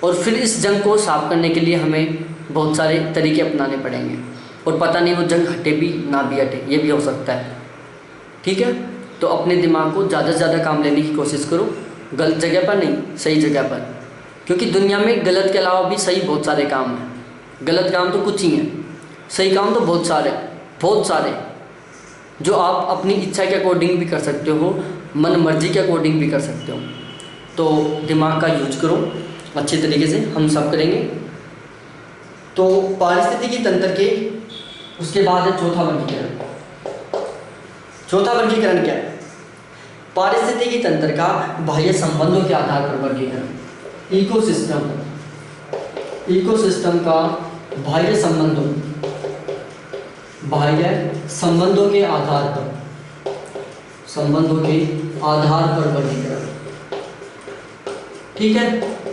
और फिर इस जंग को साफ करने के लिए हमें बहुत सारे तरीके अपनाने पड़ेंगे, और पता नहीं वो जंग हटे भी ना भी हटे, ये भी हो सकता है। ठीक है, तो अपने दिमाग को ज़्यादा से ज़्यादा काम लेने की कोशिश करो, गलत जगह पर नहीं, सही जगह पर, क्योंकि दुनिया में गलत के अलावा भी सही बहुत सारे काम हैं। गलत काम तो कुछ ही हैं, सही काम तो बहुत सारे, जो आप अपनी इच्छा के अकॉर्डिंग भी कर सकते हो, मन मर्जी के अकॉर्डिंग भी कर सकते हो। तो दिमाग का यूज करो अच्छे तरीके से, हम सब करेंगे। तो पारिस्थितिकी तंत्र के उसके बाद है चौथा वर्गीकरण। चौथा वर्गीकरण क्या है? पारिस्थितिकी तंत्र का बाह्य संबंधों के आधार पर वर्गीकरण। इकोसिस्टम का बाह्य संबंधों के आधार पर वर्गीकरण। ठीक है,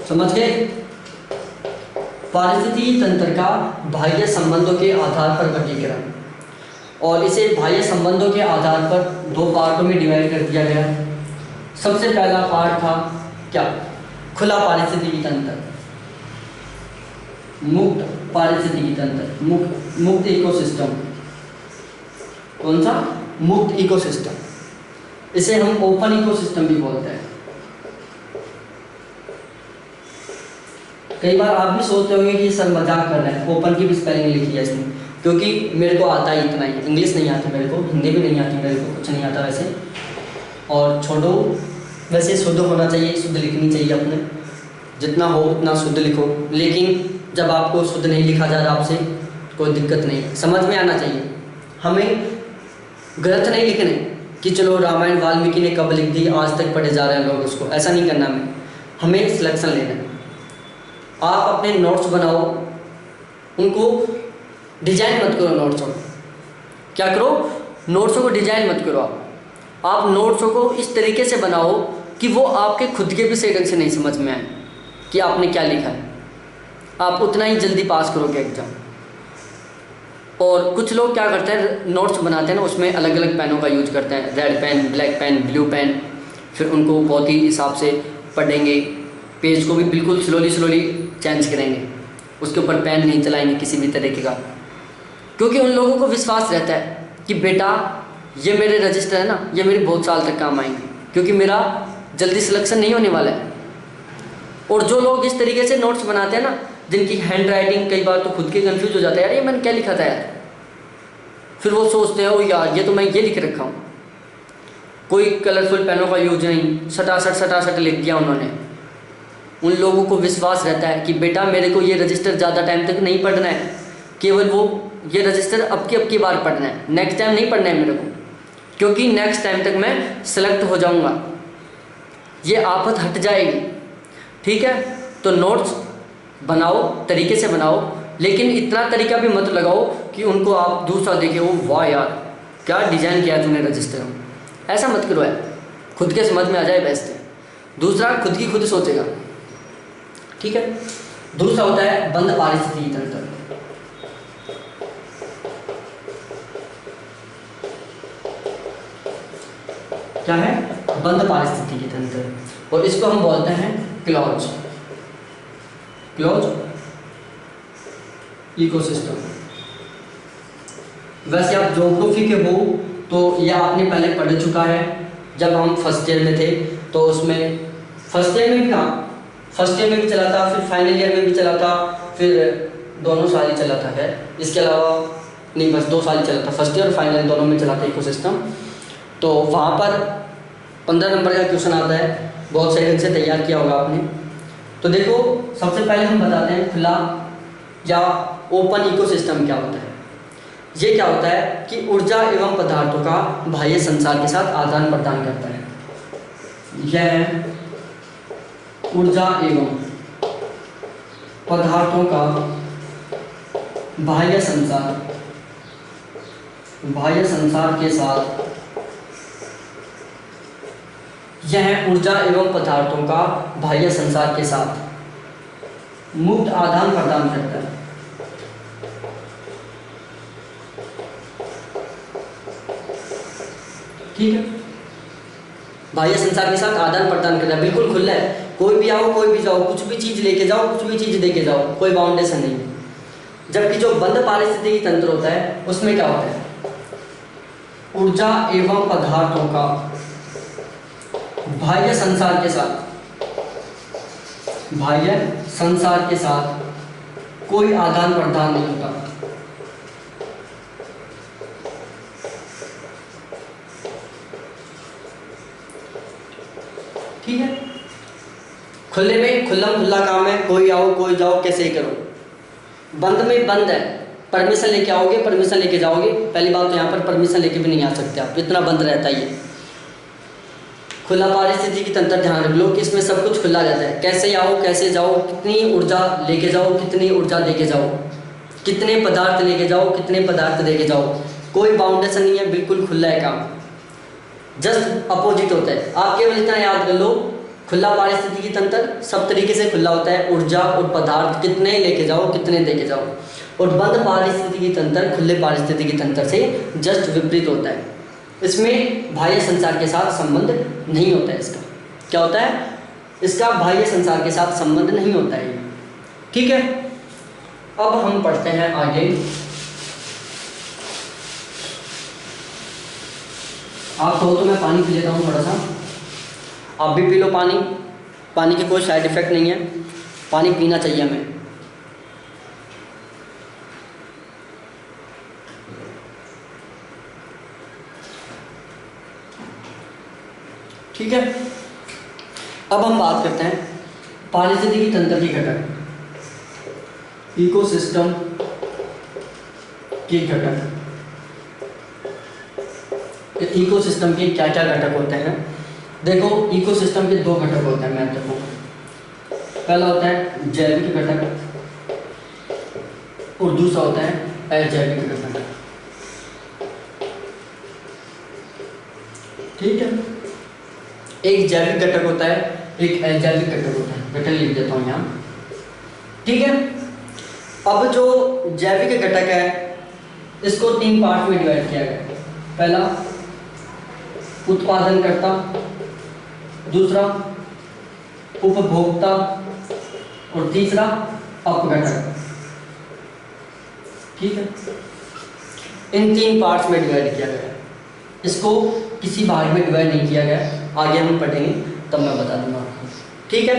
समझ गए? पारिस्थितिकी तंत्र का बाह्य संबंधों के आधार पर वर्गीकरण, और इसे बाह्य संबंधों के आधार पर दो पार्टों में डिवाइड कर दिया गया। सबसे पहला पार्ट था क्या? खुला पारिस्थितिकी तंत्र, मुक्त पारिस्थितिकी तंत्र, मुक्त इकोसिस्टम। कौन सा? मुक्त इकोसिस्टम। इसे हम ओपन इकोसिस्टम भी बोलते हैं। कई बार आप भी सोचते होंगे कि सर मजाक कर रहे हैं, ओपन की भी स्पेलिंग लिखी है इसने, क्योंकि मेरे को आता ही इतना ही, इंग्लिश नहीं आती मेरे को, हिंदी भी नहीं आती मेरे को, कुछ नहीं आता वैसे। और छोड़ो, वैसे शुद्ध होना चाहिए, शुद्ध लिखनी चाहिए अपने, जितना हो उतना शुद्ध लिखो। लेकिन जब आपको शुद्ध नहीं लिखा जा रहा आपसे, कोई दिक्कत नहीं, समझ में आना चाहिए। हमें गलत नहीं लिखने कि चलो रामायण वाल्मीकि ने कब लिख दी, आज तक पढ़े जा रहे हैं लोग उसको, ऐसा नहीं करना। हमें सिलेक्शन लेना है। आप अपने नोट्स बनाओ, उनको डिजाइन मत करो। नोट्सों को क्या करो? नोट्सों को डिजाइन मत करो। आप नोट्सों को इस तरीके से बनाओ कि वो आपके खुद के भी सही ढंग से नहीं समझ में आए कि आपने क्या लिखा है। आप उतना ही जल्दी पास करोगे एग्जाम। और कुछ लोग क्या करते हैं, नोट्स बनाते हैं ना, उसमें अलग अलग पेनों का यूज करते हैं, red pen, black pen, blue pen. फिर उनको बहुत ही हिसाब से पढ़ेंगे, पेज को भी बिल्कुल स्लोली चेंज करेंगे, उसके ऊपर पेन नहीं चलाएंगे किसी भी तरीके का, क्योंकि उन लोगों को विश्वास रहता है कि बेटा ये मेरे रजिस्टर है ना, ये मेरे बहुत साल तक काम आएंगे, क्योंकि मेरा जल्दी सिलेक्शन नहीं होने वाला है। और जो लोग इस तरीके से नोट्स बनाते हैं ना, जिनकी हैंड राइटिंग कई बार तो खुद के कंफ्यूज हो जाता है, यार ये मैंने क्या लिखा था यार। फिर वो सोचते हैं ओ यार ये तो मैं ये लिख रखा हूँ, कोई कलरफुल पेनों का यूज नहीं, सटासट लिख दिया उन्होंने। उन लोगों को विश्वास रहता है कि बेटा मेरे को ये रजिस्टर ज़्यादा टाइम तक नहीं पढ़ना है, केवल वो ये रजिस्टर अब की बार पढ़ना है, नेक्स्ट टाइम नहीं पढ़ना है मेरे को, क्योंकि नेक्स्ट टाइम तक मैं सेलेक्ट हो जाऊंगा, ये आफत हट जाएगी। ठीक है, तो नोट्स बनाओ, तरीके से बनाओ, लेकिन इतना तरीका भी मत लगाओ कि उनको आप दूसरा देखे वो वाह यार क्या डिज़ाइन किया तूने रजिस्टर में, ऐसा मत करो यार, खुद के समझ में आ जाए बेस्ट है। दूसरा खुद की खुद सोचेगा। ठीक है, दूसरा होता है बंद पारिस्थितिकी तंत्र। क्या है? बंद पारिस्थितिकी तंत्र, और इसको हम बोलते हैं क्लोज इकोसिस्टम। वैसे आप ज्योग्राफी के हो तो यह आपने पहले पढ़ चुका है, जब हम फर्स्ट ईयर में थे तो उसमें फर्स्ट ईयर में भी चला था, फिर फाइनल ईयर में भी चला था, फिर दोनों साल ही चला था। है इसके अलावा नहीं, बस 2 साल ही चला था, फर्स्ट ईयर और फाइनल दोनों में चला था इकोसिस्टम। तो वहाँ पर 15 नंबर का क्वेश्चन आता है, बहुत सही ढंग से तैयार किया होगा आपने। तो देखो सबसे पहले हम बताते हैं खुला या ओपन इकोसिस्टम क्या होता है। ये क्या होता है कि ऊर्जा एवं पदार्थों का बाह्य संसार के साथ आदान प्रदान करता है। यह ऊर्जा एवं पदार्थों का बाह्य संसार बाह्य संसार के साथ यह ऊर्जा एवं पदार्थों का बाह्य संसार के साथ मुक्त आदान प्रदान करता है। ठीक है, बाह्य संसार के साथ आदान प्रदान करता है, बिल्कुल खुला है। कोई भी आओ, कोई भी जाओ, कुछ भी चीज लेके जाओ, कुछ भी चीज देके जाओ, कोई बाउंडेशन नहीं। जबकि जो बंद पारिस्थितिकी तंत्र होता है उसमें क्या होता है, ऊर्जा एवं पदार्थों का बाह्य संसार के साथ कोई आदान प्रदान नहीं होता। ठीक है, खुले में खुल्लम खुल्ला काम है, कोई आओ कोई जाओ कैसे ही करो। बंद में बंद है, परमिशन लेके आओगे, परमिशन लेके जाओगे। पहली बात तो यहाँ पर परमिशन लेके भी नहीं आ सकते आप, इतना बंद रहता है ये। खुला पारिस्थितिकी तंत्र ध्यान रख लो कि इसमें सब कुछ खुला रहता है, कैसे आओ कैसे जाओ, कितनी ऊर्जा लेके जाओ, कितनी ऊर्जा लेके जाओ, कितने पदार्थ लेके जाओ, कितने पदार्थ लेके जाओ, कोई बाउंडेशन नहीं है, बिल्कुल खुला है काम। जस्ट अपोजिट होता है। आप केवल इतना याद कर लो, खुला पारिस्थितिकी तंत्र सब तरीके से खुला होता है, ऊर्जा और पदार्थ कितने लेके जाओ, कितने लेके जाओ। और बंद पारिस्थितिकी तंत्र खुले पारिस्थितिकी तंत्र से जस्ट विपरीत होता है। इसमें बाह्य संसार के साथ संबंध नहीं होता है। इसका क्या होता है, इसका बाह्य संसार के साथ संबंध नहीं होता है। ठीक है, अब हम पढ़ते हैं आगे। आप कहो तो मैं पानी पी लेता हूँ थोड़ा सा, आप भी पी लो पानी। पानी के कोई साइड इफेक्ट नहीं है, पानी पीना चाहिए हमें। ठीक है, अब हम बात करते हैं पारिस्थितिकी तंत्र के घटक, इकोसिस्टम के घटक। इकोसिस्टम के क्या क्या घटक होते हैं। देखो, इकोसिस्टम के दो घटक होते हैं महत्वपूर्ण। पहला होता है जैविक घटक और दूसरा होता है अजैविक घटक। ठीक है, एक जैविक घटक होता है, एक अजैविक घटक होता है। घटक लिख देता हूँ यहाँ। ठीक है, अब जो जैविक घटक है इसको तीन पार्ट में डिवाइड किया गया है। पहला उत्पादनकर्ता, दूसरा उपभोक्ता और तीसरा अपघटक। ठीक है, इन तीन पार्ट्स में डिवाइड किया गया है। इसको किसी भाग में डिवाइड नहीं किया गया, आगे हम पढ़ेंगे तब मैं बता दूंगा आपको। ठीक है,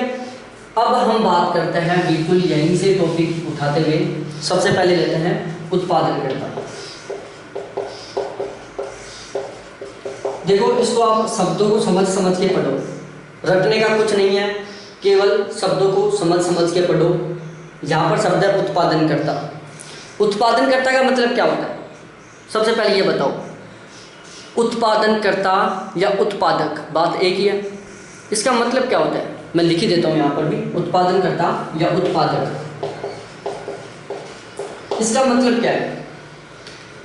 अब हम बात करते हैं बिल्कुल यहीं से टॉपिक उठाते हुए। सबसे पहले लेते हैं उत्पादनकर्ता। देखो, इसको आप शब्दों को समझ के पढ़ो, रटने का कुछ नहीं है, केवल शब्दों को समझ के पढ़ो। यहाँ पर शब्द है उत्पादनकर्ता। उत्पादनकर्ता का मतलब क्या होता है, सबसे पहले ये बताओ। उत्पादनकर्ता या उत्पादक बात एक ही है, इसका मतलब क्या होता है मैं लिख ही देता हूँ यहाँ पर भी, उत्पादनकर्ता या उत्पादक। इसका मतलब क्या है,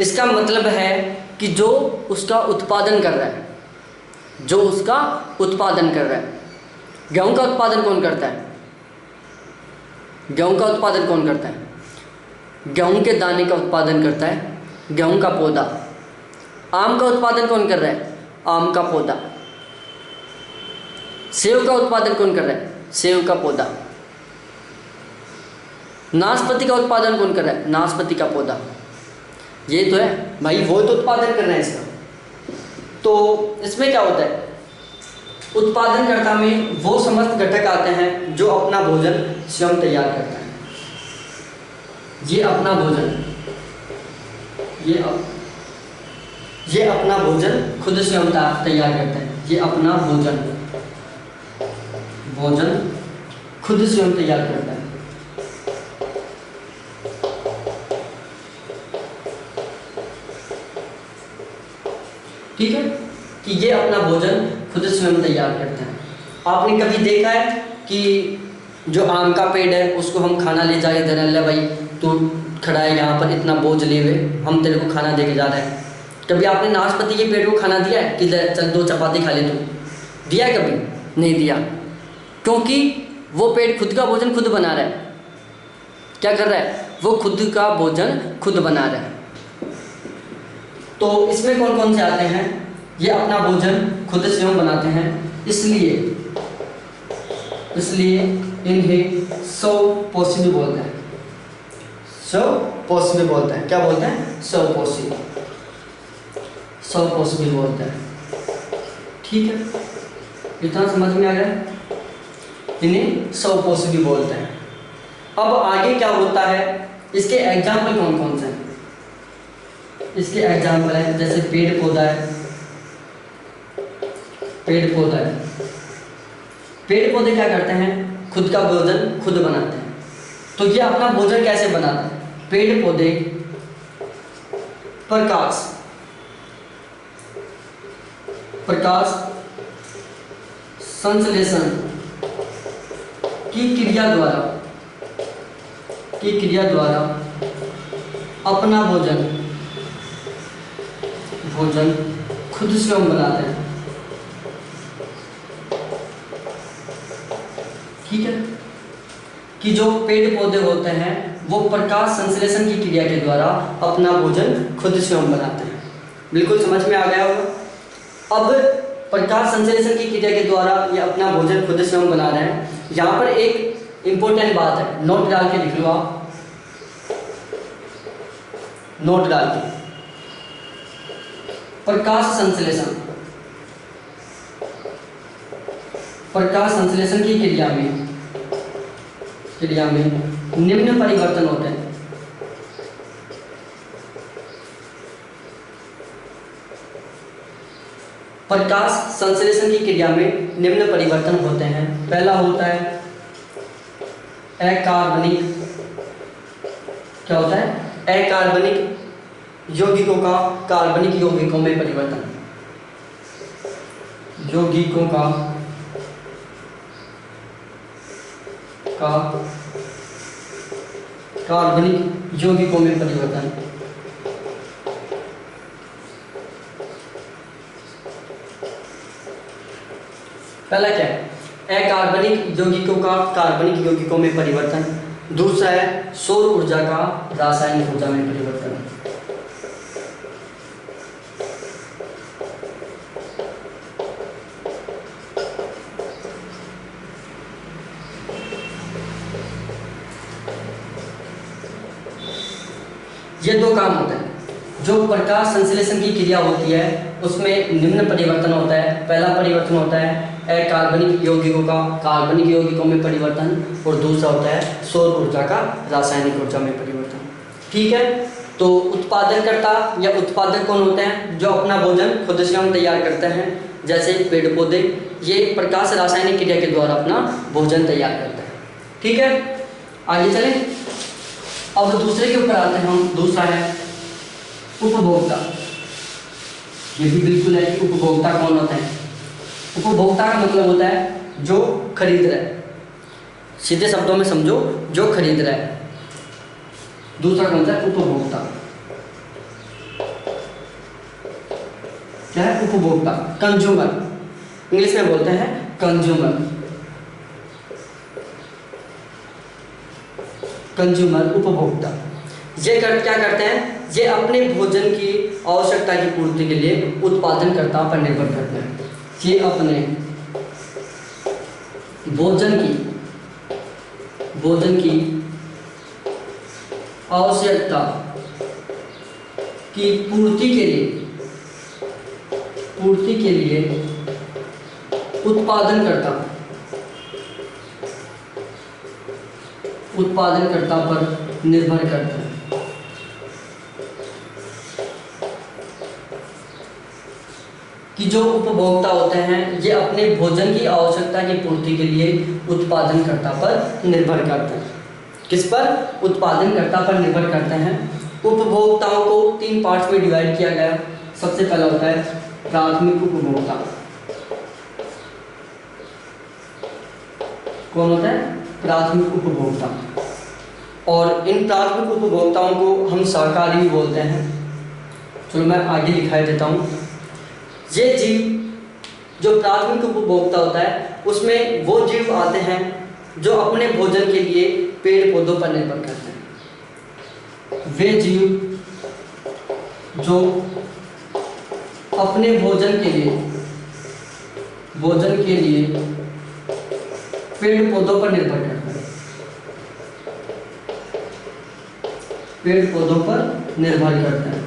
इसका मतलब है कि जो उसका उत्पादन कर रहा है, जो उसका उत्पादन कर रहा है। गेहूं का उत्पादन कौन करता है, गेहूं का उत्पादन कौन करता है, गेहूं के दाने का उत्पादन करता है गेहूं का पौधा। आम का उत्पादन कौन कर रहा है, आम का पौधा। सेब का उत्पादन कौन कर रहा है, सेब का पौधा। नाशपाती का उत्पादन कौन कर रहा है, नाशपाती का पौधा। ये तो है भाई, वो तो उत्पादन कर रहे हैं इसका। तो इसमें क्या होता है, उत्पादनकर्ता में वो समस्त घटक आते हैं जो अपना भोजन स्वयं तैयार करता है। ये अपना भोजन, ये अपना भोजन खुद स्वयं तैयार करता है। ये अपना भोजन खुद स्वयं तैयार करता है। ठीक है, कि ये अपना भोजन खुद स्वयं तैयार करते हैं। आपने कभी देखा है कि जो आम का पेड़ है उसको हम खाना ले जाए, इधर ले भाई तू खड़ा है यहाँ पर इतना बोझ लिए हुए, हम तेरे को खाना दे के जा रहे हैं। कभी आपने नाशपाती के पेड़ को खाना दिया है कि चल 2 चपाती खा ले तू? दिया है कभी? नहीं दिया, क्योंकि वो पेड़ खुद का भोजन खुद बना रहा है। क्या कर रहा है? वो खुद का भोजन खुद बना रहा है। तो इसमें कौन कौन से आते हैं? ये अपना भोजन खुद स्वयं बनाते हैं, इसलिए इन्हें स्वपोषी बोलते हैं। स्वपोषी बोलते हैं। क्या बोलते हैं? स्वपोषी बोलते हैं। ठीक है, इतना समझ में आ गया? इन्हें स्वपोषी बोलते हैं। अब आगे क्या होता है? इसके एग्जाम्पल कौन कौन से हैं? इसके एग्जाम्पल है जैसे पेड़ पौधा है। पेड़ पौधे क्या करते हैं? खुद का भोजन खुद बनाते हैं। तो ये अपना भोजन कैसे बनाते हैं? पेड़ पौधे प्रकाश संश्लेषण की क्रिया द्वारा अपना भोजन खुद स्वयं बनाते हैं। ठीक है, कि जो पेड़ पौधे होते हैं वो प्रकाश संश्लेषण की क्रिया के द्वारा अपना भोजन खुद स्वयं बनाते हैं। बिल्कुल समझ में आ गया होगा। अब प्रकाश संश्लेषण की क्रिया के द्वारा ये अपना भोजन खुद स्वयं बना रहे हैं। यहाँ पर एक इंपॉर्टेंट बात है, नोट डाल के लिख लो आप। नोट डाल के, प्रकाश संश्लेषण की क्रिया में निम्न परिवर्तन होते हैं। प्रकाश संश्लेषण की क्रिया में निम्न परिवर्तन होते हैं। पहला होता है अकार्बनिक। क्या होता है? अकार्बनिक यौगिकों का कार्बनिक यौगिकों में परिवर्तन। यौगिकों का कार्बनिक यौगिकों में परिवर्तन। पहला क्या है? अकार्बनिक यौगिकों का कार्बनिक यौगिकों में परिवर्तन। दूसरा है सौर ऊर्जा का रासायनिक ऊर्जा में परिवर्तन। ये 2 काम होते हैं। जो प्रकाश संश्लेषण की क्रिया होती है उसमें निम्न परिवर्तन होता है। पहला परिवर्तन होता है अकार्बनिक यौगिकों का कार्बनिक यौगिकों में परिवर्तन, और दूसरा होता है सौर ऊर्जा का रासायनिक ऊर्जा में परिवर्तन। ठीक है, तो उत्पादनकर्ता या उत्पादक कौन होते हैं? जो अपना भोजन खुद स्वयं तैयार करते हैं, जैसे पेड़ पौधे। ये प्रकाश रासायनिक क्रिया के द्वारा अपना भोजन तैयार करते हैं। ठीक है, आगे चलें। अब दूसरे के ऊपर आते हैं हम। दूसरा है उपभोक्ता। ये भी बिल्कुल है कि उपभोक्ता कौन होता है? उपभोक्ता का मतलब होता है जो खरीद रहा है। सीधे शब्दों में समझो, जो खरीद रहा है। दूसरा कौन सा है? उपभोक्ता। क्या है? उपभोक्ता, कंज्यूमर। इंग्लिश में बोलते हैं कंज्यूमर। उपभोक्ता ये क्या करते हैं? ये अपने भोजन की आवश्यकता की पूर्ति के लिए उत्पादनकर्ता पर निर्भर करते हैं। ये अपने भोजन की आवश्यकता की पूर्ति के लिए उत्पादनकर्ता पर निर्भर करते हैं। कि जो उपभोक्ता होते हैं ये अपने भोजन की आवश्यकता की पूर्ति के लिए उत्पादनकर्ता पर निर्भर करते हैं। किस पर? उत्पादनकर्ता पर निर्भर करते हैं। उपभोक्ताओं को 3 पार्ट्स में डिवाइड किया गया। सबसे पहला होता है प्राथमिक उपभोक्ता। कौन होता है? प्राथमिक उपभोक्ता। और इन प्राथमिक उपभोक्ताओं को हम शाकाहारी भी बोलते हैं। चलो मैं आगे लिखा देता हूँ। ये जीव जो प्राथमिक उपभोक्ता होता है उसमें वो जीव आते हैं जो अपने भोजन के लिए पेड़ पौधों पर निर्भर करते हैं। वे जीव जो अपने भोजन के लिए पेड़ पौधों पर निर्भर करते हैं, पेड़ पौधों पर निर्भर करते हैं।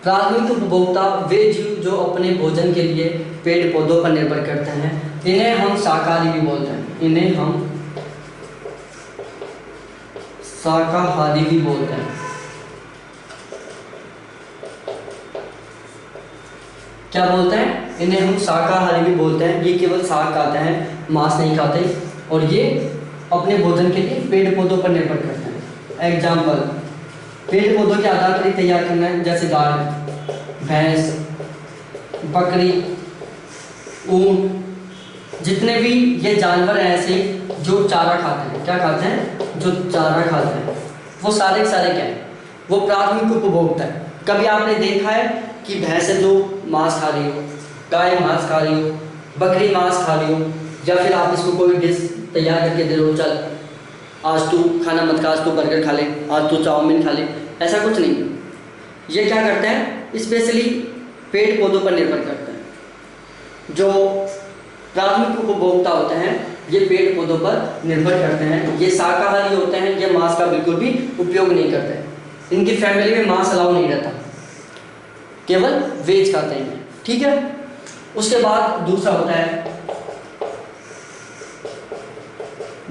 प्राथमिक उपभोक्ता वे जीव जो अपने भोजन के लिए पेड़ पौधों पर निर्भर करते हैं, इन्हें हम शाकाहारी भी बोलते हैं, इन्हें हम शाकाहारी भी बोलते हैं। क्या बोलते हैं? इन्हें हम शाकाहारी भी बोलते हैं। ये केवल शाक खाते हैं, मांस नहीं खाते, और ये अपने भोजन के लिए पेड़ पौधों पर निर्भर करते हैं। एग्जाम्पल, पेड़ पौधों के आधार पर ही तैयार करना है, जैसे गाय, भैंस, बकरी, ऊंट, जितने भी ये जानवर हैं ऐसे जो चारा खाते हैं। क्या खाते हैं? जो चारा खाते हैं, वो सारे के सारे क्या है? वो प्राथमिक उपभोक्ता है। कभी आपने देखा है कि भैंस है जो मांस खा रही हो, गाय मांस खा रही हो, बकरी मांस खा रही हो, या फिर आप इसको कोई डिश तैयार करके दे रहे हो, चल आज तू खाना मत खा, आज तू बर्गर खा ले, आज तू चाउमीन खा ले, ऐसा कुछ नहीं। ये क्या करते हैं? स्पेशली पेड़ पौधों पर निर्भर करते हैं। जो प्राथमिक उपभोक्ता होते हैं ये पेड़ पौधों पर निर्भर करते हैं। ये शाकाहारी होते हैं, ये मांस का बिल्कुल भी उपयोग नहीं करते। इनकी फैमिली में मांस अलाउ नहीं रहता, केवल वेज खाते हैं। ठीक है। उसके बाद दूसरा होता है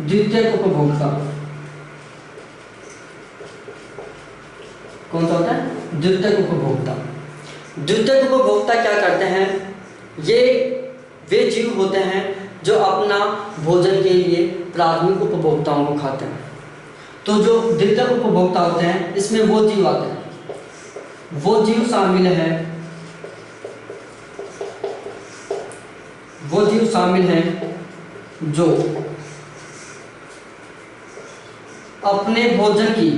द्वितीयक उपभोक्ता। कौन सा होता है? द्वितीयक उपभोक्ता। द्वितीयक उपभोक्ता क्या करते हैं? ये वे जीव होते हैं जो अपना भोजन के लिए प्राथमिक उपभोक्ताओं को खाते हैं। तो जो द्वितीयक उपभोक्ता होते हैं इसमें वो जीव आते हैं, वो जीव शामिल है, वो जीव शामिल हैं जो अपने भोजन की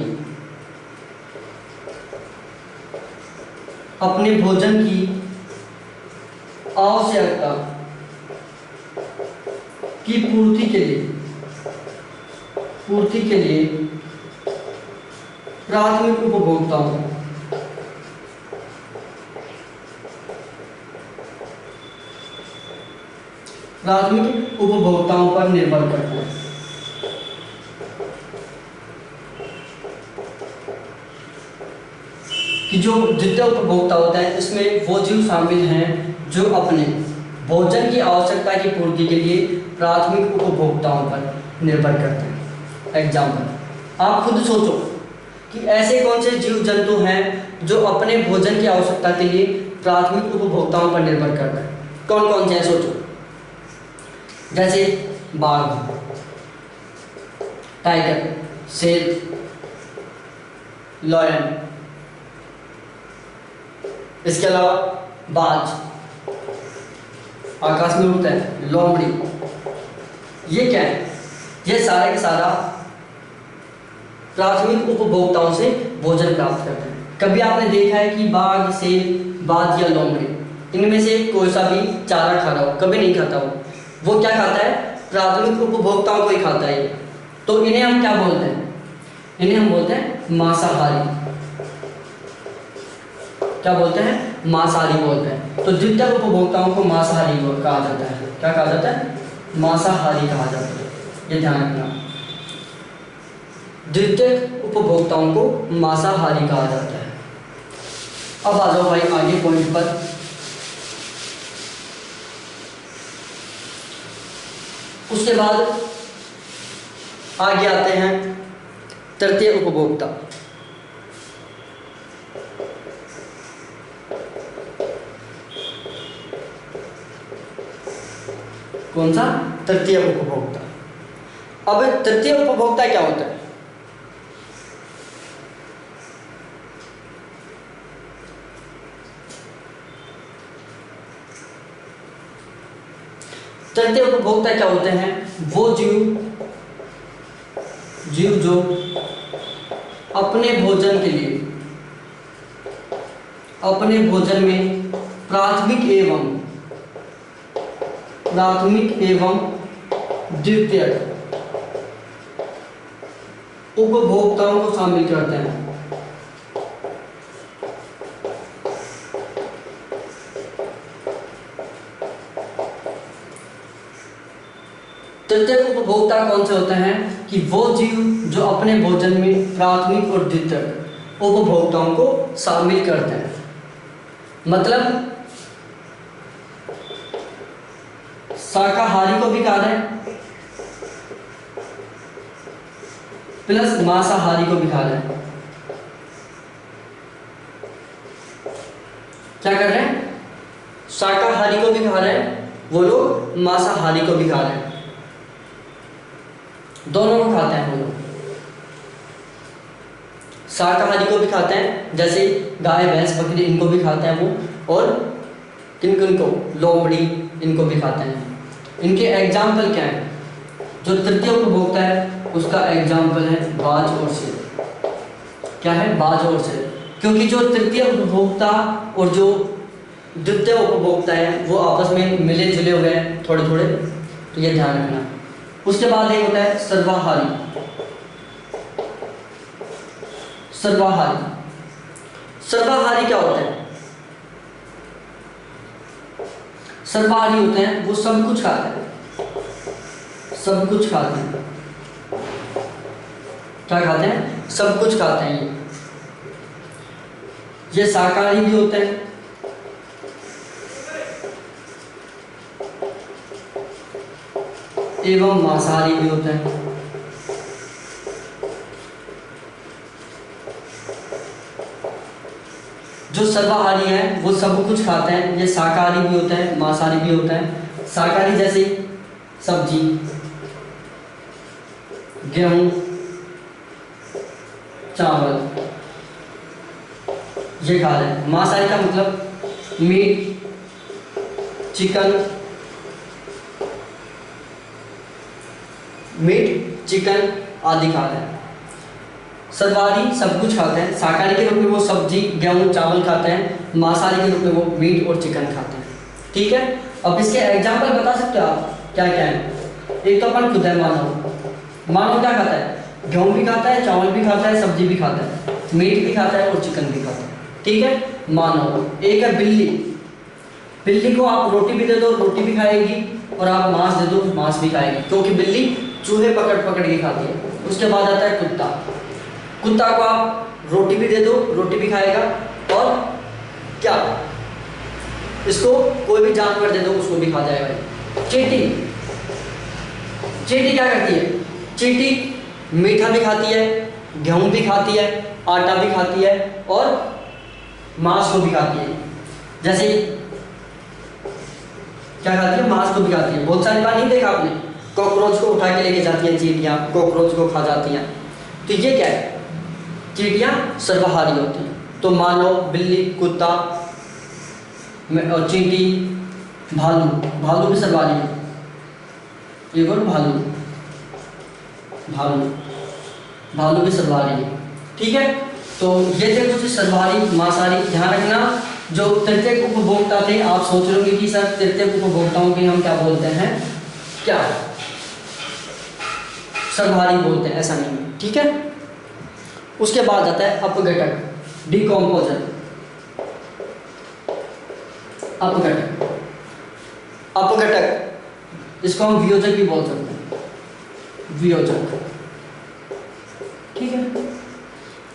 आवश्यकता की पूर्ति के लिए प्राथमिक उपभोक्ताओं पर निर्भर करते हैं। कि जो द्वितीय उपभोक्ता होता है इसमें वो जीव शामिल हैं जो अपने भोजन की आवश्यकता की पूर्ति के लिए प्राथमिक उपभोक्ताओं पर निर्भर करते हैं। एग्जाम्पल, आप खुद सोचो कि ऐसे कौन से जीव जंतु हैं जो अपने भोजन की आवश्यकता के लिए प्राथमिक उपभोक्ताओं पर निर्भर करते हैं। कौन कौन से हैं सोचो। जैसे बाघ, टाइगर, शेर, लायन, इसके अलावा बाज, आकाश में उड़ता है, लोमड़ी। ये क्या है? ये सारे का सारा प्राथमिक उपभोक्ताओं से भोजन प्राप्त करते हैं। कभी आपने देखा है कि बाघ, शेर, बाज या लोमड़ी इनमें से कोई सा भी चारा खा रहा हो? कभी नहीं खाता हो। वो क्या खाता है? प्राथमिक उपभोक्ताओं को ही खाता है। तो इन्हें हम क्या बोलते हैं? इन्हें हम बोलते हैं मांसाहारी। क्या बोलते हैं? मांसाहारी बोलते हैं। तो द्वितीयक उपभोक्ताओं को मांसाहारी कहा जाता है। क्या कहा जाता है? मांसाहारी कहा जाता है। ये ध्यान रखना, द्वितीयक उपभोक्ताओं को मांसाहारी कहा जाता है। अब आ जाओ भाई आगे पॉइंट पर। उसके बाद आगे आते हैं तृतीय उपभोक्ता। कौन सा? तृतीय उपभोक्ता। अब तृतीय उपभोक्ता क्या होता है? तृतीय उपभोक्ता क्या होते हैं? वो जीव जीव जो अपने भोजन के लिए, अपने भोजन में प्राथमिक एवं द्वितीयक उपभोक्ताओं को शामिल करते हैं। तृतीयक उपभोक्ता कौन से होते हैं कि वो जीव जो अपने भोजन में प्राथमिक और द्वितीयक उपभोक्ताओं को शामिल करते हैं। मतलब शाकाहारी को भी खा रहे हैं प्लस मांसाहारी को भी खा रहे हैं। क्या कर रहे हैं? शाकाहारी को भी खा रहे हैं वो लोग, मांसाहारी को भी खा रहे हैं, दोनों को खाते हैं वो लोग। शाकाहारी को भी खाते हैं, जैसे गाय भैंस बकरी इनको भी खाते हैं वो, और किन को, लोमड़ी इनको भी खाते हैं। इनके एग्जाम्पल क्या है? जो तृतीय उपभोक्ता है उसका एग्जाम्पल है बाज और शेर। क्या है? बाज और शेर। क्योंकि जो तृतीय उपभोक्ता और जो द्वितीय उपभोक्ता है वो आपस में मिले जुले हुए हैं थोड़े थोड़े, तो ये ध्यान रखना। उसके बाद एक होता है सर्वाहारी। सर्वाहारी क्या होता है? सर्वाहारी होते हैं वो सब कुछ खाते हैं, सब कुछ खाते हैं। क्या खाते हैं? सब कुछ खाते हैं। ये शाकाहारी भी होते हैं एवं मांसाहारी भी होते हैं। जो सर्वाहारी हैं वो सब कुछ खाते हैं, ये शाकाहारी भी होते हैं मांसाहारी भी होते हैं। शाकाहारी जैसे सब्जी, गेहूं, चावल ये खा रहे हैं। मांसाहारी का मतलब मीट, चिकन आदि खा रहे हैं। सर्वाहारी सब कुछ खाते हैं, शाकाहारी के रूप में वो सब्जी गेहूं चावल खाते हैं, मांसाहारी के रूप में वो मीट और चिकन खाते हैं। ठीक है, अब इसके एग्जाम्पल बता सकते हो आप क्या क्या है? एक तो अपन खुद है मानव क्या खाता है? गेहूं भी खाता है, चावल भी खाता है, सब्जी भी खाता है, मीट भी खाता है और चिकन भी खाता है। ठीक है, मानव। एक है बिल्ली को आप रोटी भी दे दो रोटी भी खाएगी, और आप मांस दे दो मांस भी खाएगी, क्योंकि बिल्ली चूहे पकड़ पकड़ के खाती है। उसके बाद आता है कुत्ता को आप रोटी भी दे दो रोटी भी खाएगा, और क्या इसको कोई भी जानवर दे दो उसको भी खा जाएगा। चींटी क्या करती है? चींटी मीठा भी खाती है, गेहूं भी खाती है, आटा भी खाती है और मांस को भी खाती है। जैसे क्या खाती है? मांस को भी खाती है। बहुत सारी बार नहीं देखा आपने, कॉकरोच को उठा के लेके जाती है चींटियां, कॉकरोच को खा जाती हैं। तो ये क्या है? चींटियां सर्वाहारी होती हैं। तो मानव, बिल्ली, कुत्ता और चींटी, भालू भी सर्वाहारी है। एक और भालू भी सर्वाहारी है। ठीक है, तो ये थे कुछ सर्वाहारी मांसाहारी। ध्यान रखना, जो तृतीयक उपभोक्ता थे, आप सोच रहे होंगे कि सर तृतीयक उपभोक्ताओं के हम क्या बोलते हैं? क्या सर्वाहारी बोलते हैं, ऐसा नहीं है। ठीक है, उसके बाद आता है अपघटक, डिकम्पोजर। अपघटक इसको हम वियोजक भी बोल सकते हैं, वियोजक। ठीक है,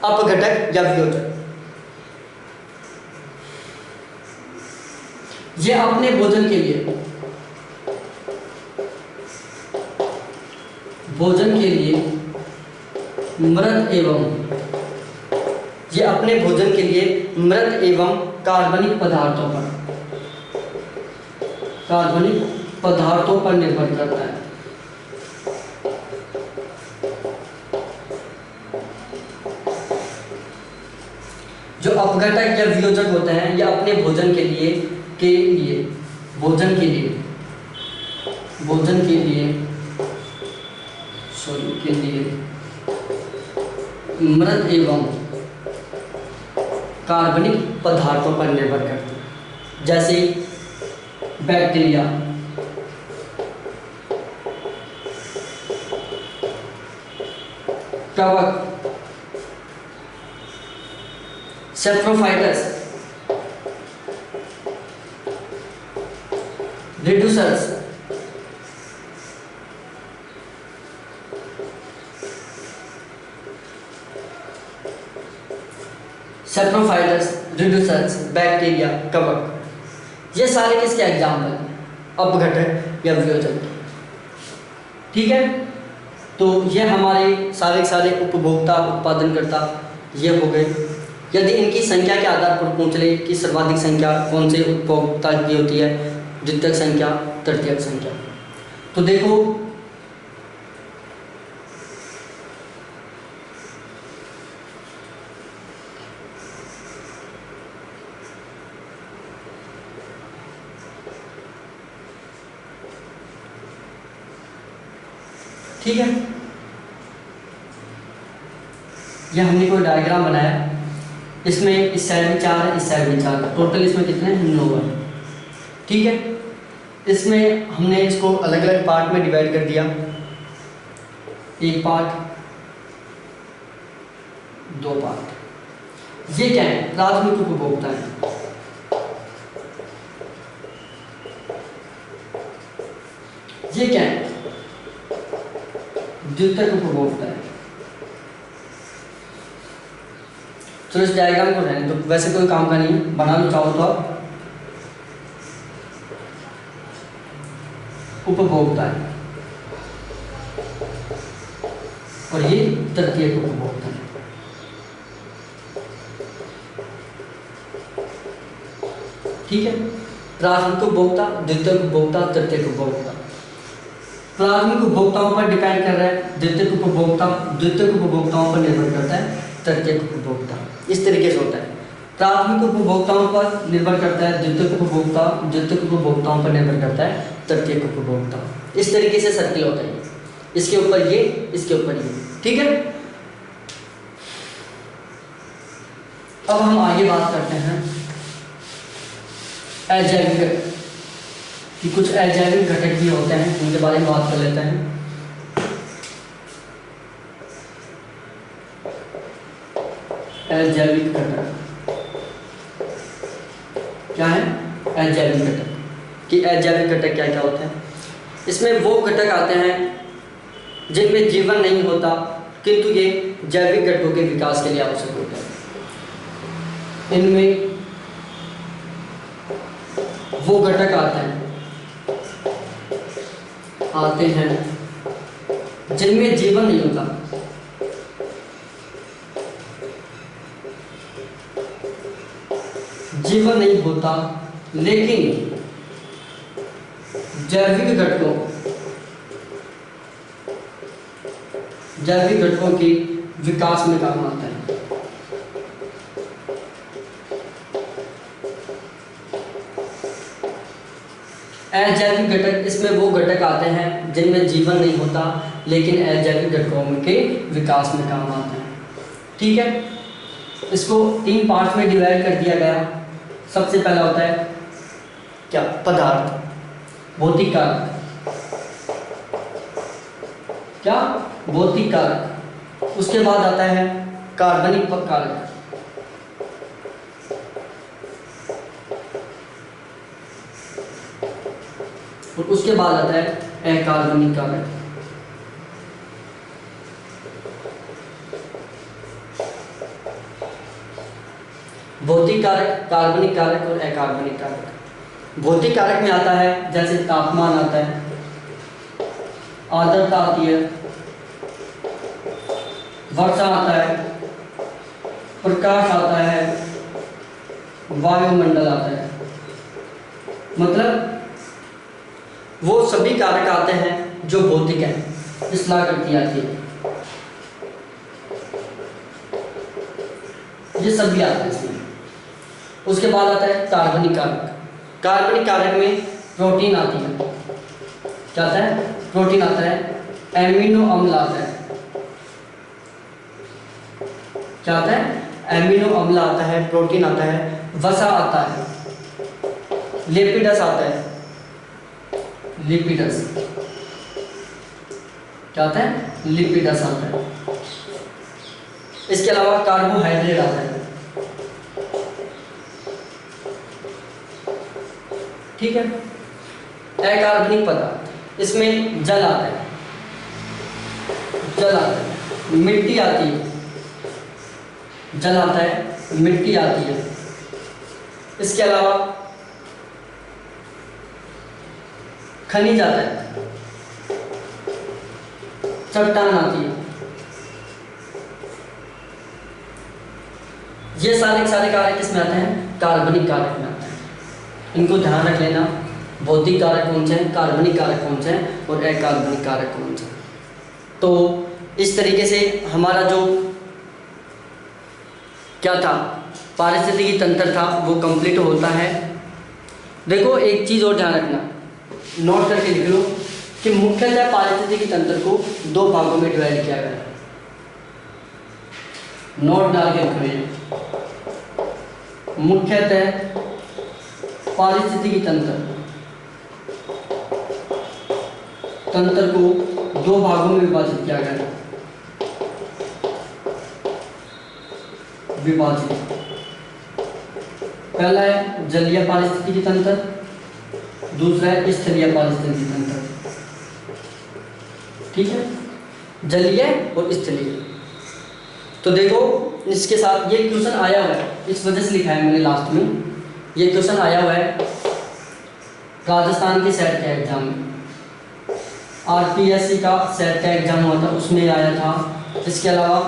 अपघटक या वियोजक, ये अपने भोजन के लिए मृत एवं कार्बनिक पदार्थों पर निर्भर करता है। जो अपघटक या वियोजक होते हैं, ये अपने भोजन के लिए मृत एवं कार्बनिक पदार्थों पर निर्भर करती है, जैसे बैक्टीरिया, कवक, सेप्रोफाइटस, रिड्यूसर्स, बैक्टीरिया, कवक, ये सारे किसके एग्जाम्पल हैं? अपघटक या वियोजक। ठीक है, तो ये हमारे सारे उपभोक्ता, उत्पादनकर्ता ये हो गए। यदि इनकी संख्या के आधार पर पूछ ले कि सर्वाधिक संख्या कौन से उपभोक्ता की होती है, द्वितीयक संख्या, तृतीयक संख्या, तो देखो ठीक है, ये हमने कोई डायग्राम बनाया, इसमें इस साइड में 4 है, इस साइड में 4 है, टोटल इसमें कितने हैं? 9 है। ठीक है, इसमें हमने इसको अलग अलग पार्ट में डिवाइड कर दिया, एक पार्ट, 2 पार्ट। ये क्या है? प्राथमिक उपभोक्ता है। ये क्या है? द्वितीयक उपभोक्ता है। चलो इस डायग्राम को रहने तो, वैसे कोई काम का नहीं है, बना लो चाहो तो आप। उपभोक्ता है और ये तृतीयक उपभोक्ता है। ठीक है, प्राथमिक उपभोक्ता, द्वितीयक उपभोक्ता, तृतीयक उपभोक्ता। प्राथमिक उपभोक्ताओं पर डिपेंड कर रहा है द्वितीयक उपभोक्ता, द्वितीयक उपभोक्ताओं पर निर्भर करता है तृतीयक उपभोक्ता। इस तरीके से होता है, प्राथमिक उपभोक्ताओं पर निर्भर करता है द्वितीयक उपभोक्ता, द्वितीयक उपभोक्ताओं पर निर्भर करता है तृतीयक उपभोक्ता। इस तरीके से सर्किल होता है, इसके ऊपर ये, इसके ऊपर ये। ठीक है, अब हम आगे बात करते हैं अजैविक कि कुछ अजैविक घटक भी होते हैं, उनके बारे में बात कर लेते हैं। अजैविक घटक क्या है? अजैविक घटक कि अजैविक घटक क्या क्या होते हैं? इसमें वो घटक आते हैं जिनमें जीवन नहीं होता, किंतु ये जैविक घटकों के विकास के लिए आवश्यक होता है। इनमें वो घटक आते हैं जिनमें जीवन नहीं होता, जीवन नहीं होता, लेकिन जैविक घटकों के विकास में काम आता है। अजैविक घटक, इसमें वो घटक आते हैं जिनमें जीवन नहीं होता, लेकिन अजैविक घटकों के विकास में काम आते हैं। ठीक है, इसको 3 पार्ट में डिवाइड कर दिया गया। सबसे पहला होता है क्या? पदार्थ, भौतिक कारक। क्या? भौतिक कारक। उसके बाद आता है कार्बनिक कारक, और उसके बाद आता है अकार्बनिक कारक। भौतिक कारक, कार्बनिक कारक और अकार्बनिक कारक। भौतिक कारक में आता है जैसे तापमान आता है, आर्द्रता आती है, वर्षा आता है, प्रकाश आता है, वायुमंडल आता है। मतलब वो सभी कारक आते हैं जो भौतिक हैं, इस लाकृति आती है, ये सभी आते हैं इसमें। उसके बाद आता है कार्बनिक कारक। कार्बनिक कारक में प्रोटीन आती है। क्या आता है? प्रोटीन आता है, एमिनो अम्ल आता है, क्या आता है? एमिनो अम्ल आता है, प्रोटीन आता है, वसा आता है, लिपिडस आता है, लिपिडस क्या आता है? लिपिडस आता है। इसके अलावा कार्बोहाइड्रेट आता है, ठीक है। अकार्बनिक पदार्थ, इसमें जल आता है, जल आता है, मिट्टी आती है, जल आता है, मिट्टी आती है। इसके अलावा खनिज आता है, चट्टान आती है। ये सारे कारक किसमें आते हैं? कार्बनिक कारक में आते हैं। इनको ध्यान रख लेना, भौतिक कारक कौन से हैं, कार्बनिक कारक कौन से हैं और अकार्बनिक कारक कौन से हैं। तो इस तरीके से हमारा जो क्या था, पारिस्थितिकी तंत्र था, वो कंप्लीट होता है। देखो एक चीज़ और ध्यान रखना, नोट करके लिख लो कि मुख्यतः पारिस्थितिकी तंत्र को 2 भागों में डिवाइड किया गया है। नोट डाल के लिखिए, मुख्यतः पारिस्थितिकी तंत्र को 2 भागों में विभाजित किया गया है। विभाजित, पहला है जलीय पारिस्थितिकी तंत्र, दूसरा है स्थलीय पारिस्थितिकी तंत्र, ठीक है, जलीय और स्थलीय। तो देखो इसके साथ ये क्वेश्चन आया हुआ है, इस वजह से लिखा है मैंने लास्ट में, ये क्वेश्चन आया हुआ है राजस्थान के सेट के एग्जाम में, आरपीएससी का सेट का एग्जाम हुआ था, उसमें आया था। इसके अलावा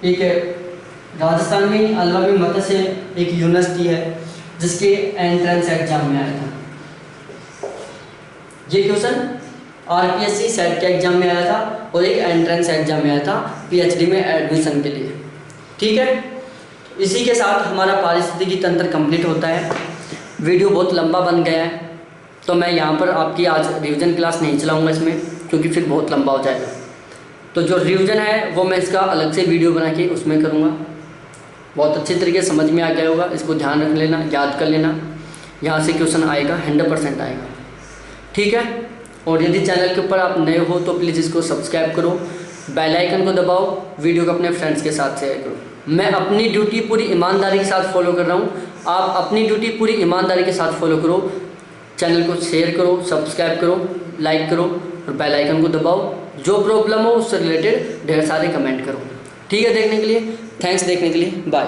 एक राजस्थान में अलवर में मत्स्य एक यूनिवर्सिटी है जिसके एंट्रेंस एग्जाम में आया था। ये क्वेश्चन आरपीएससी सेट के एग्जाम में आया था और एक एंट्रेंस एग्जाम में आया था पीएचडी में एडमिशन के लिए, ठीक है। इसी के साथ हमारा पारिस्थितिकी तंत्र कंप्लीट होता है। वीडियो बहुत लंबा बन गया है, तो मैं यहाँ पर आपकी आज रिवीजन क्लास नहीं चलाऊँगा इसमें, क्योंकि फिर बहुत लंबा हो जाएगा। तो जो रिवीजन है वो मैं इसका अलग से वीडियो बना के उसमें करूँगा। बहुत अच्छे तरीके से समझ में आ गया होगा, इसको ध्यान रख लेना, याद कर लेना, यहाँ से क्वेश्चन आएगा, 100% आएगा, ठीक है। और यदि चैनल के ऊपर आप नए हो तो प्लीज़ इसको सब्सक्राइब करो, बेल आइकन को दबाओ, वीडियो को अपने फ्रेंड्स के साथ शेयर करो। मैं अपनी ड्यूटी पूरी ईमानदारी के साथ फॉलो कर रहा हूँ, आप अपनी ड्यूटी पूरी ईमानदारी के साथ फॉलो करो। चैनल को शेयर करो, सब्सक्राइब करो, लाइक करो और बेल आइकन को दबाओ। जो प्रॉब्लम हो उससे रिलेटेड ढेर सारे कमेंट करो, ठीक है। देखने के लिए थैंक्स, देखने के लिए बाय।